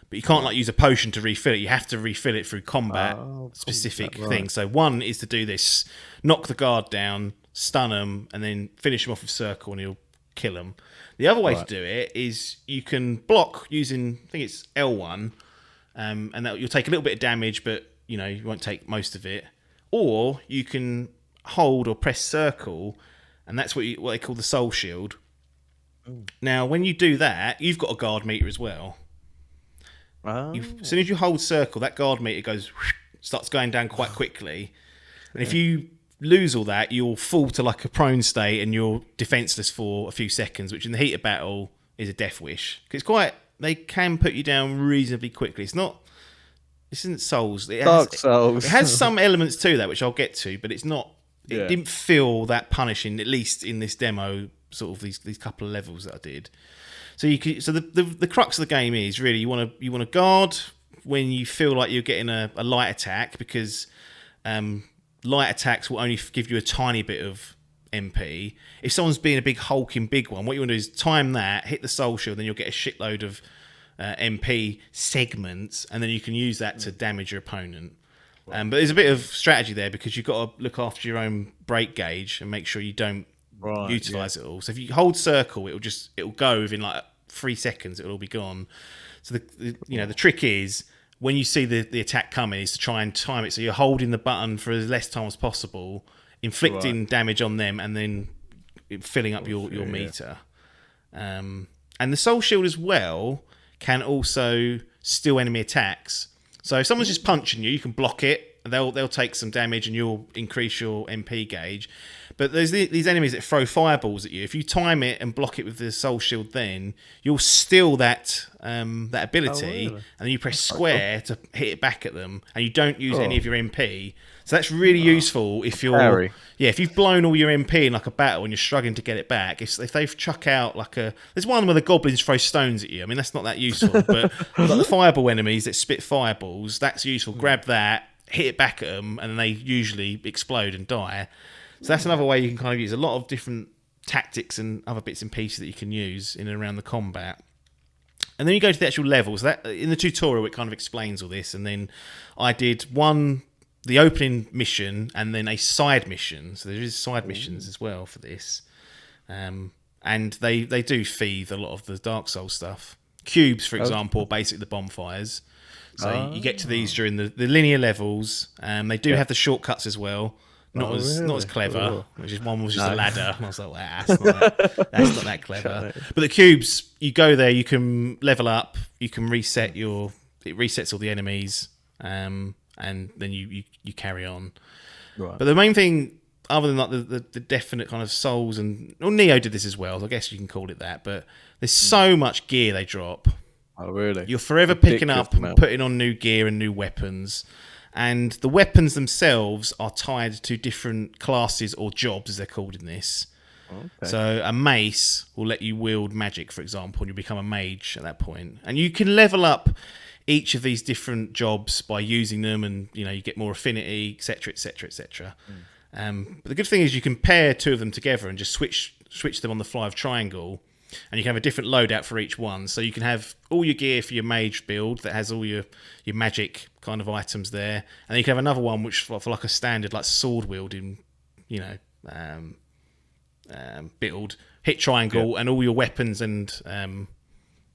but you can't like use a potion to refill it. You have to refill it through combat specific things. So one is to do this: knock the guard down, stun them, and then finish them off with circle, and he'll kill them. The other way to do it is you can block using, I think it's L1, and you'll take a little bit of damage, but you won't take most of it. Or you can hold or press circle, and that's what they call the soul shield. Now, when you do that, you've got a guard meter as well. As soon as you hold circle, that guard meter starts going down quite quickly. And if you lose all that, you'll fall to like a prone state and you're defenseless for a few seconds, which in the heat of battle is a death wish. They can put you down reasonably quickly. This isn't Souls. Dark Souls. It has some elements to that, which I'll get to, but it's not. It didn't feel that punishing, at least in this demo. Sort of these couple of levels that I did. So the crux of the game is really you want to guard when you feel like you're getting a light attack, because light attacks will only give you a tiny bit of MP. If someone's being a big hulking big one, what you want to do is time that, hit the soul shield, then you'll get a shitload of MP segments, and then you can use that to damage your opponent. But there's a bit of strategy there, because you've got to look after your own break gauge and make sure you don't utilize it all. So if you hold circle, it'll go within like 3 seconds. It'll all be gone. So the trick is, when you see the attack coming, is to try and time it so you're holding the button for as less time as possible, inflicting damage on them, and then filling up your meter. And the soul shield as well can also steal enemy attacks. So if someone's just punching you, you can block it. They'll take some damage and you'll increase your MP gauge. But there's these enemies that throw fireballs at you. If you time it and block it with the soul shield, then you'll steal that ability, and then you press square to hit it back at them, and you don't use any of your MP. So that's really useful if you're if you've blown all your MP in like a battle and you're struggling to get it back. If they chuck out there's one where the goblins throw stones at you. I mean, that's not that useful, but like the fireball enemies that spit fireballs, that's useful. Grab that, hit it back at them, and they usually explode and die. So that's another way you can kind of use a lot of different tactics and other bits and pieces that you can use in and around the combat. And then you go to the actual levels. That in the tutorial, it kind of explains all this. And then I did the opening mission, and then a side mission. So there is side missions as well for this. And they do feed a lot of the Dark Souls stuff. Cubes, for example, are basically the bonfires. So you get to these during the linear levels. They do have the shortcuts as well. Not as clever. Which is one was just a ladder. And I was like, well, that's not that clever. But the cubes, you go there, you can level up, you can it resets all the enemies, and then you carry on. Right. But the main thing, other than like the definite kind of Souls Neo did this as well, so I guess you can call it that. But there's so much gear they drop. Oh really? You're forever picking up and putting on new gear and new weapons. And the weapons themselves are tied to different classes or jobs, as they're called in this. Okay. So a mace will let you wield magic, for example, and you become a mage at that point. And you can level up each of these different jobs by using them, and you get more affinity, etc., etc., etc. But the good thing is you can pair two of them together and just switch them on the fly of triangle. And you can have a different loadout for each one. So you can have all your gear for your mage build that has all your magic kind of items there. And then you can have another one which for like a standard like sword wielding, build. Hit triangle and all your weapons and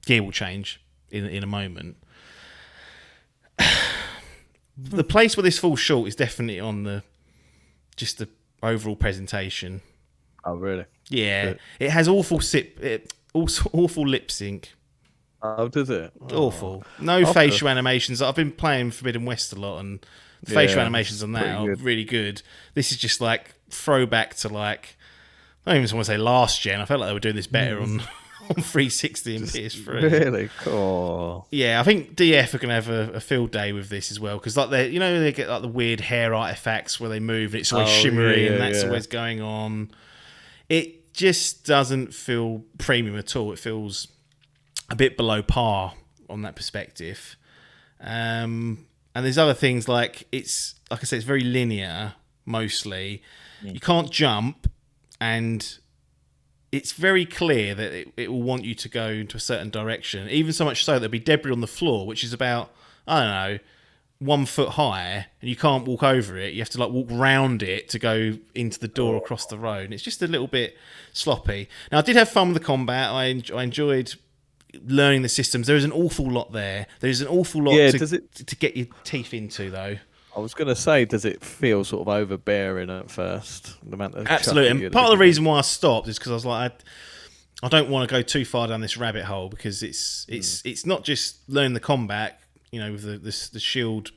gear will change in a moment. The place where this falls short is definitely on the overall presentation. Oh really? Yeah, it has awful lip sync. Oh, does it? Awful. No facial animations. I've been playing Forbidden West a lot, and the facial animations on that are really good. This is just like throwback to like, I don't even want to say last gen. I felt like they were doing this better on 360 and PS3. Really cool. Yeah, I think DF are going to have a field day with this as well, because like they get like the weird hair artifacts where they move and it's always shimmery and that's always going on. It just doesn't feel premium at all. It feels a bit below par on that perspective. And there's other things like it's very linear mostly. You can't jump, and it's very clear that it will want you to go into a certain direction. Even so much so there'll be debris on the floor, which is about 1 foot high, and you can't walk over it. You have to like walk round it to go into the door across the road. And it's just a little bit sloppy. Now, I did have fun with the combat. I enjoyed learning the systems. There is an awful lot there. There's an awful lot to get your teeth into, though. I was going to say, does it feel sort of overbearing at first? Absolutely. And part of the reason why I stopped is because I was like, I don't want to go too far down this rabbit hole, because it's not just learning the combat. With the shield,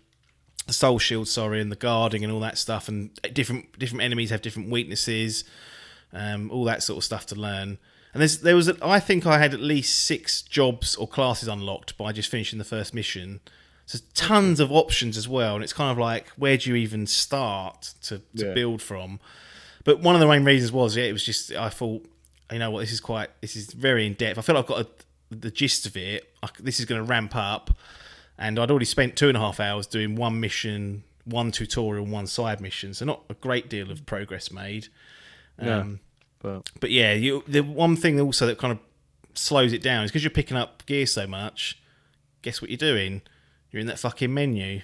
the soul shield, and the guarding and all that stuff, and different enemies have different weaknesses, all that sort of stuff to learn. And I think I had at least 6 jobs or classes unlocked by just finishing the first mission. So tons of options as well, and it's kind of like, where do you even start to build from? But one of the main reasons was, it was just, I thought, this is very in depth. I feel like I've got the gist of it. This is going to ramp up. And I'd already spent 2.5 hours doing one mission, one tutorial, one side mission. So not a great deal of progress made. But yeah, the one thing also that kind of slows it down is because you're picking up gear so much. Guess what you're doing? You're in that fucking menu,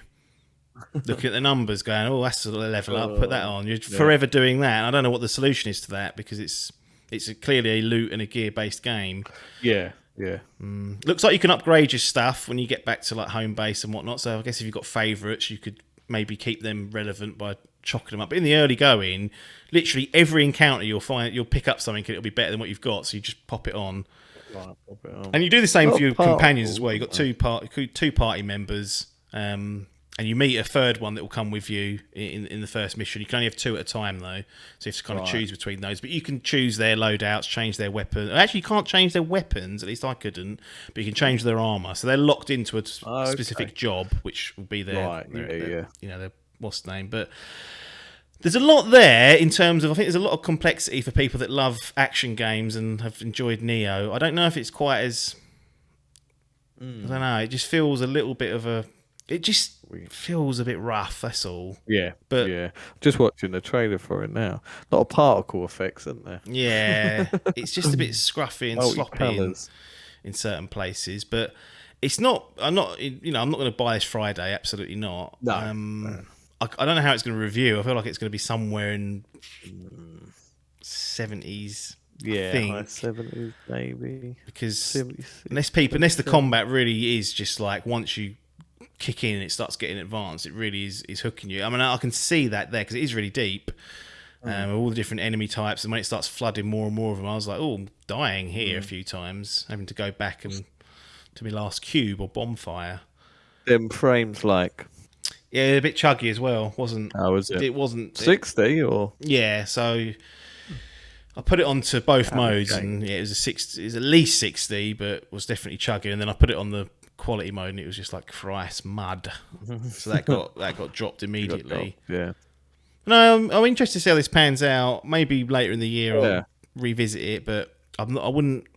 looking at the numbers, going, "Oh, that's a level up. Put that on." You're forever doing that. And I don't know what the solution is to that, because it's clearly a loot and a gear based game. Yeah. Yeah. Looks like you can upgrade your stuff when you get back to like home base and whatnot. So I guess if you've got favourites, you could maybe keep them relevant by chocking them up. But in the early going, literally every encounter you'll pick up something and it'll be better than what you've got. So you just pop it on. Right, pop it on. And you do the same for your companions as well. You've got two party members, and you meet a third one that will come with you in the first mission. You can only have 2 at a time, though, so you have to kind of choose between those. But you can choose their loadouts, change their weapons. Actually, you can't change their weapons, at least I couldn't, but you can change their armour. So they're locked into a specific job, which will be their what's the name. But there's a lot there in terms of, I think there's a lot of complexity for people that love action games and have enjoyed Neo. I don't know if it's quite as... I don't know, it just feels a little bit of a... It just feels a bit rough, that's all. Yeah, but just watching the trailer for it now. A lot of particle effects, isn't there? Yeah, it's just a bit scruffy and sloppy. in certain places, but it's not. I'm not going to buy this Friday. Absolutely not. No. I don't know how it's going to review. I feel like it's going to be somewhere in 70s. Yeah, I think. high 70s maybe. Because 76, unless the combat really is just like once you kick in and it starts getting advanced, it really is hooking you. I mean, I can see that there because it is really deep. All the different enemy types, and when it starts flooding more and more of them, I was like, oh, I'm dying here a few times, having to go back and to my last cube or bonfire. Them frames like... Yeah, a bit chuggy as well, wasn't? How was it? It wasn't 60 or... Yeah, so I put it onto both modes, and yeah, it was at least 60, but was definitely chuggy. And then I put it on the quality mode, and it was just like Christ mud. So that got dropped immediately. Yeah. No, I'm interested to see how this pans out. Maybe later in the year I'll revisit it, but I wouldn't.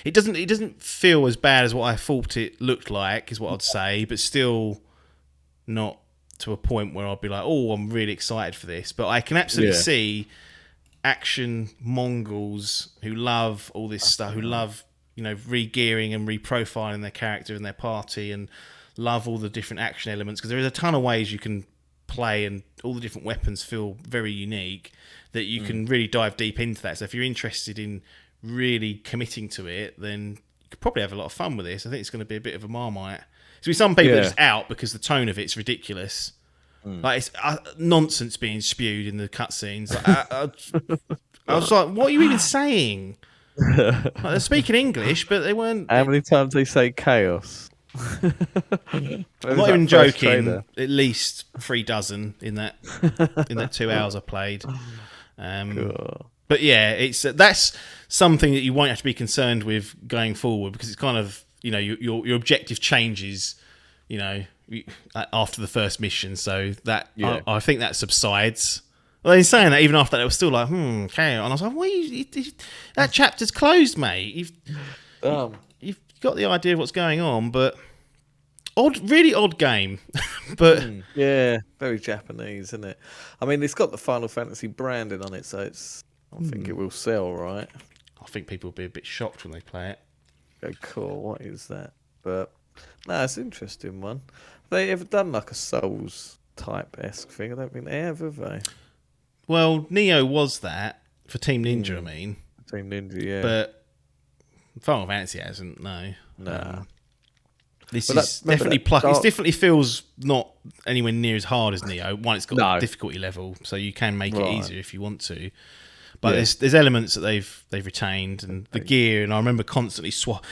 It doesn't feel as bad as what I thought it looked like, is what I'd say, but still not to a point where I'd be like, oh, I'm really excited for this. But I can absolutely see action Mongols who love all this stuff, who love, re-gearing and reprofiling their character and their party, and love all the different action elements, because there is a ton of ways you can play, and all the different weapons feel very unique, that you can really dive deep into that. So if you're interested in really committing to it, then you could probably have a lot of fun with this. I think it's going to be a bit of a Marmite. So some people are just out because the tone of it's ridiculous. Like it's nonsense being spewed in the cutscenes. Like, I was like, what are you even saying? Like, they're speaking English, but they weren't. How many times they say chaos? I'm not even joking. At least 3 dozen in that 2 hours I played. Cool. But yeah, that's something that you won't have to be concerned with going forward, because it's kind of, your objective changes, after the first mission. So that I think that subsides. Well, in saying that, even after that, it was still like, okay. And I was like, that chapter's closed, mate. You've got the idea of what's going on, but really odd game. But yeah, very Japanese, isn't it? I mean, it's got the Final Fantasy branding on it, so I think it will sell, right? I think people will be a bit shocked when they play it. Okay, cool. What is that? But no, it's an interesting one. Have they ever done like a Souls type-esque thing? I don't think they have they? Well, Neo was that for Team Ninja. I mean, Team Ninja, yeah. But Final Fantasy hasn't. No. This Well, is definitely It definitely feels not anywhere near as hard as Neo. One, it's got a difficulty level, so you can make it easier if you want to. But there's elements that they've retained, and the gear. And I remember constantly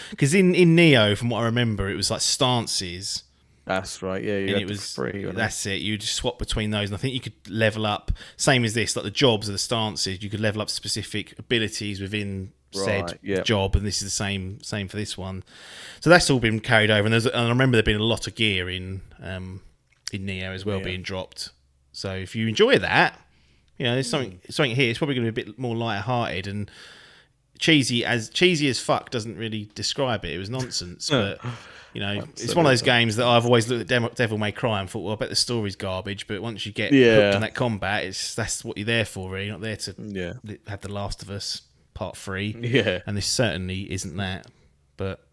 because in Neo, from what I remember, it was like stances. That's right. Yeah, and it was free. That's it. You just swap between those, and I think you could level up. Same as this, like the jobs are the stances. You could level up specific abilities within said job, and this is the same for this one. So that's all been carried over, and I remember there being a lot of gear in Neo as well being dropped. So if you enjoy that, there's something here. It's probably going to be a bit more light-hearted, and cheesy as fuck doesn't really describe it. It was nonsense, but it's one of those games that I've always looked at Devil May Cry and thought, well, I bet the story's garbage, but once you get hooked on that combat, that's what you're there for, really. You're not there to have The Last of Us Part 3. Yeah. And this certainly isn't that. But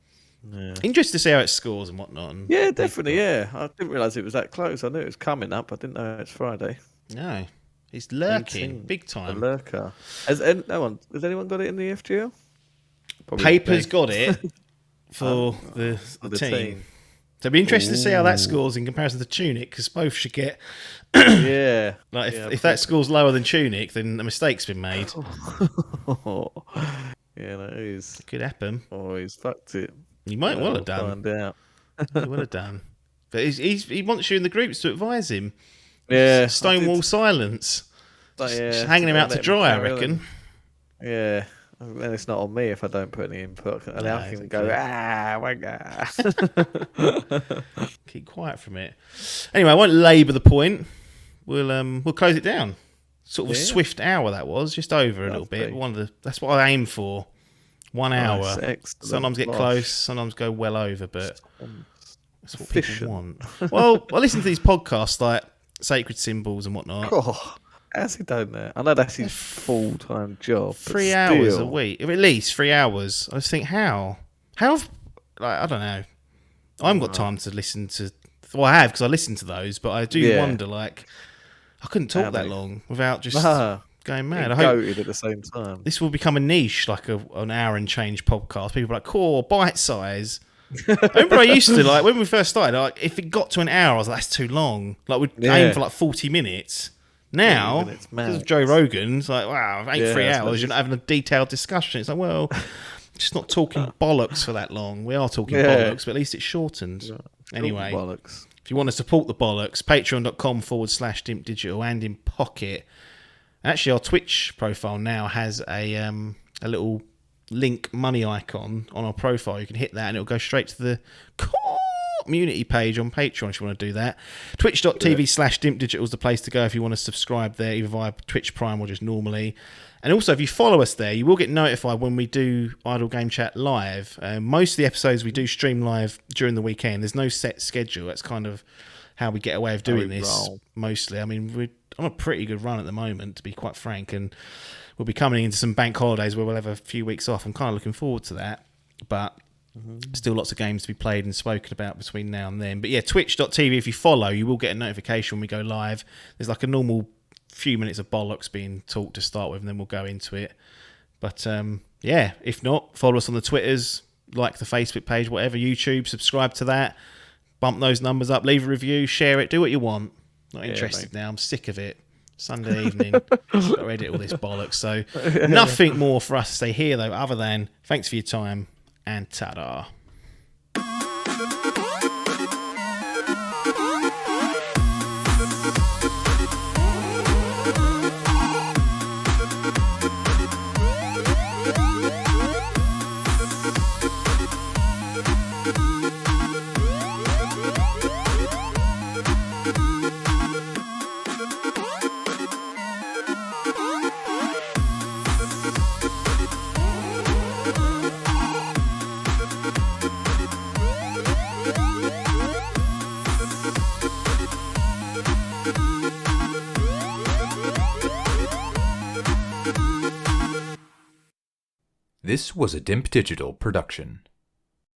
interested to see how it scores and whatnot. And definitely, I didn't realise it was that close. I knew it was coming up. I didn't know it's Friday. No. It's lurking, big time. A lurker. Has anyone got it in the FGL? Probably Paper's got it for the team. So it'd be interesting to see how that scores in comparison to Tunic, because both should get... if that scores lower than Tunic, then a mistake's been made. That is. Could happen. Oh, he's fucked it. You might well have done. Find out. He would have done. But he wants you in the groups to advise him. Yeah. Stonewall silence. Just hanging him out to dry, I reckon. Yeah. Then it's not on me if I don't put any input. And I can go, wagga. Keep quiet from it. Anyway, I won't labour the point. We'll close it down. Sort of a swift hour that was, just over a little bit. That's what I aim for. 1 hour. Sometimes get close, sometimes go well over, but that's what people want. Well, I listen to these podcasts like Sacred Symbols and whatnot. Oh, how's he done that? I know that's his full-time job. 3 hours a week. At least 3 hours. I just think, how? How? Like, I don't know. I haven't got time to listen to. Well, I have because I listen to those, but I do wonder. Like, I couldn't talk that long without just going mad. I hope goated at the same time. this will become a niche, like an hour and change podcast. People are like, "Cool, bite size." I remember I used to like when we first started. Like, if it got to an hour, I was like, "That's too long." Like, we'd aim for like 40 minutes. Now, because of Joe Rogan, it's like, wow, 3 hours. You're not having a detailed discussion. It's like, well, just not talking bollocks for that long. We are talking bollocks, but at least it's shortened. Anyway, bollocks. If you want to support the bollocks, patreon.com/Dimp Digital and in Pocket. Actually, our Twitch profile now has a little link money icon on our profile. You can hit that and it'll go straight to the community page on Patreon if you want to do that. Twitch.tv/Dimp Digital is the place to go if you want to subscribe there, either via Twitch Prime or just normally. And also, if you follow us there, you will get notified when we do Idle Game Chat live. Most of the episodes we do stream live during the weekend. There's no set schedule. That's kind of how we get away of doing this, mostly. I mean, we're on a pretty good run at the moment, to be quite frank, and we'll be coming into some bank holidays where we'll have a few weeks off. I'm kind of looking forward to that, but still lots of games to be played and spoken about between now and then. But yeah, twitch.tv, if you follow, you will get a notification when we go live. There's like a normal few minutes of bollocks being talked to start with, and then we'll go into it. But yeah, if not, follow us on the Twitters, like the Facebook page, whatever, YouTube, subscribe to that, bump those numbers up, leave a review, share it, do what you want. Not interested now, I'm sick of it. Sunday evening, got to edit all this bollocks. So nothing more for us to say here though, other than thanks for your time and ta-da. This was a Dimp Digital production.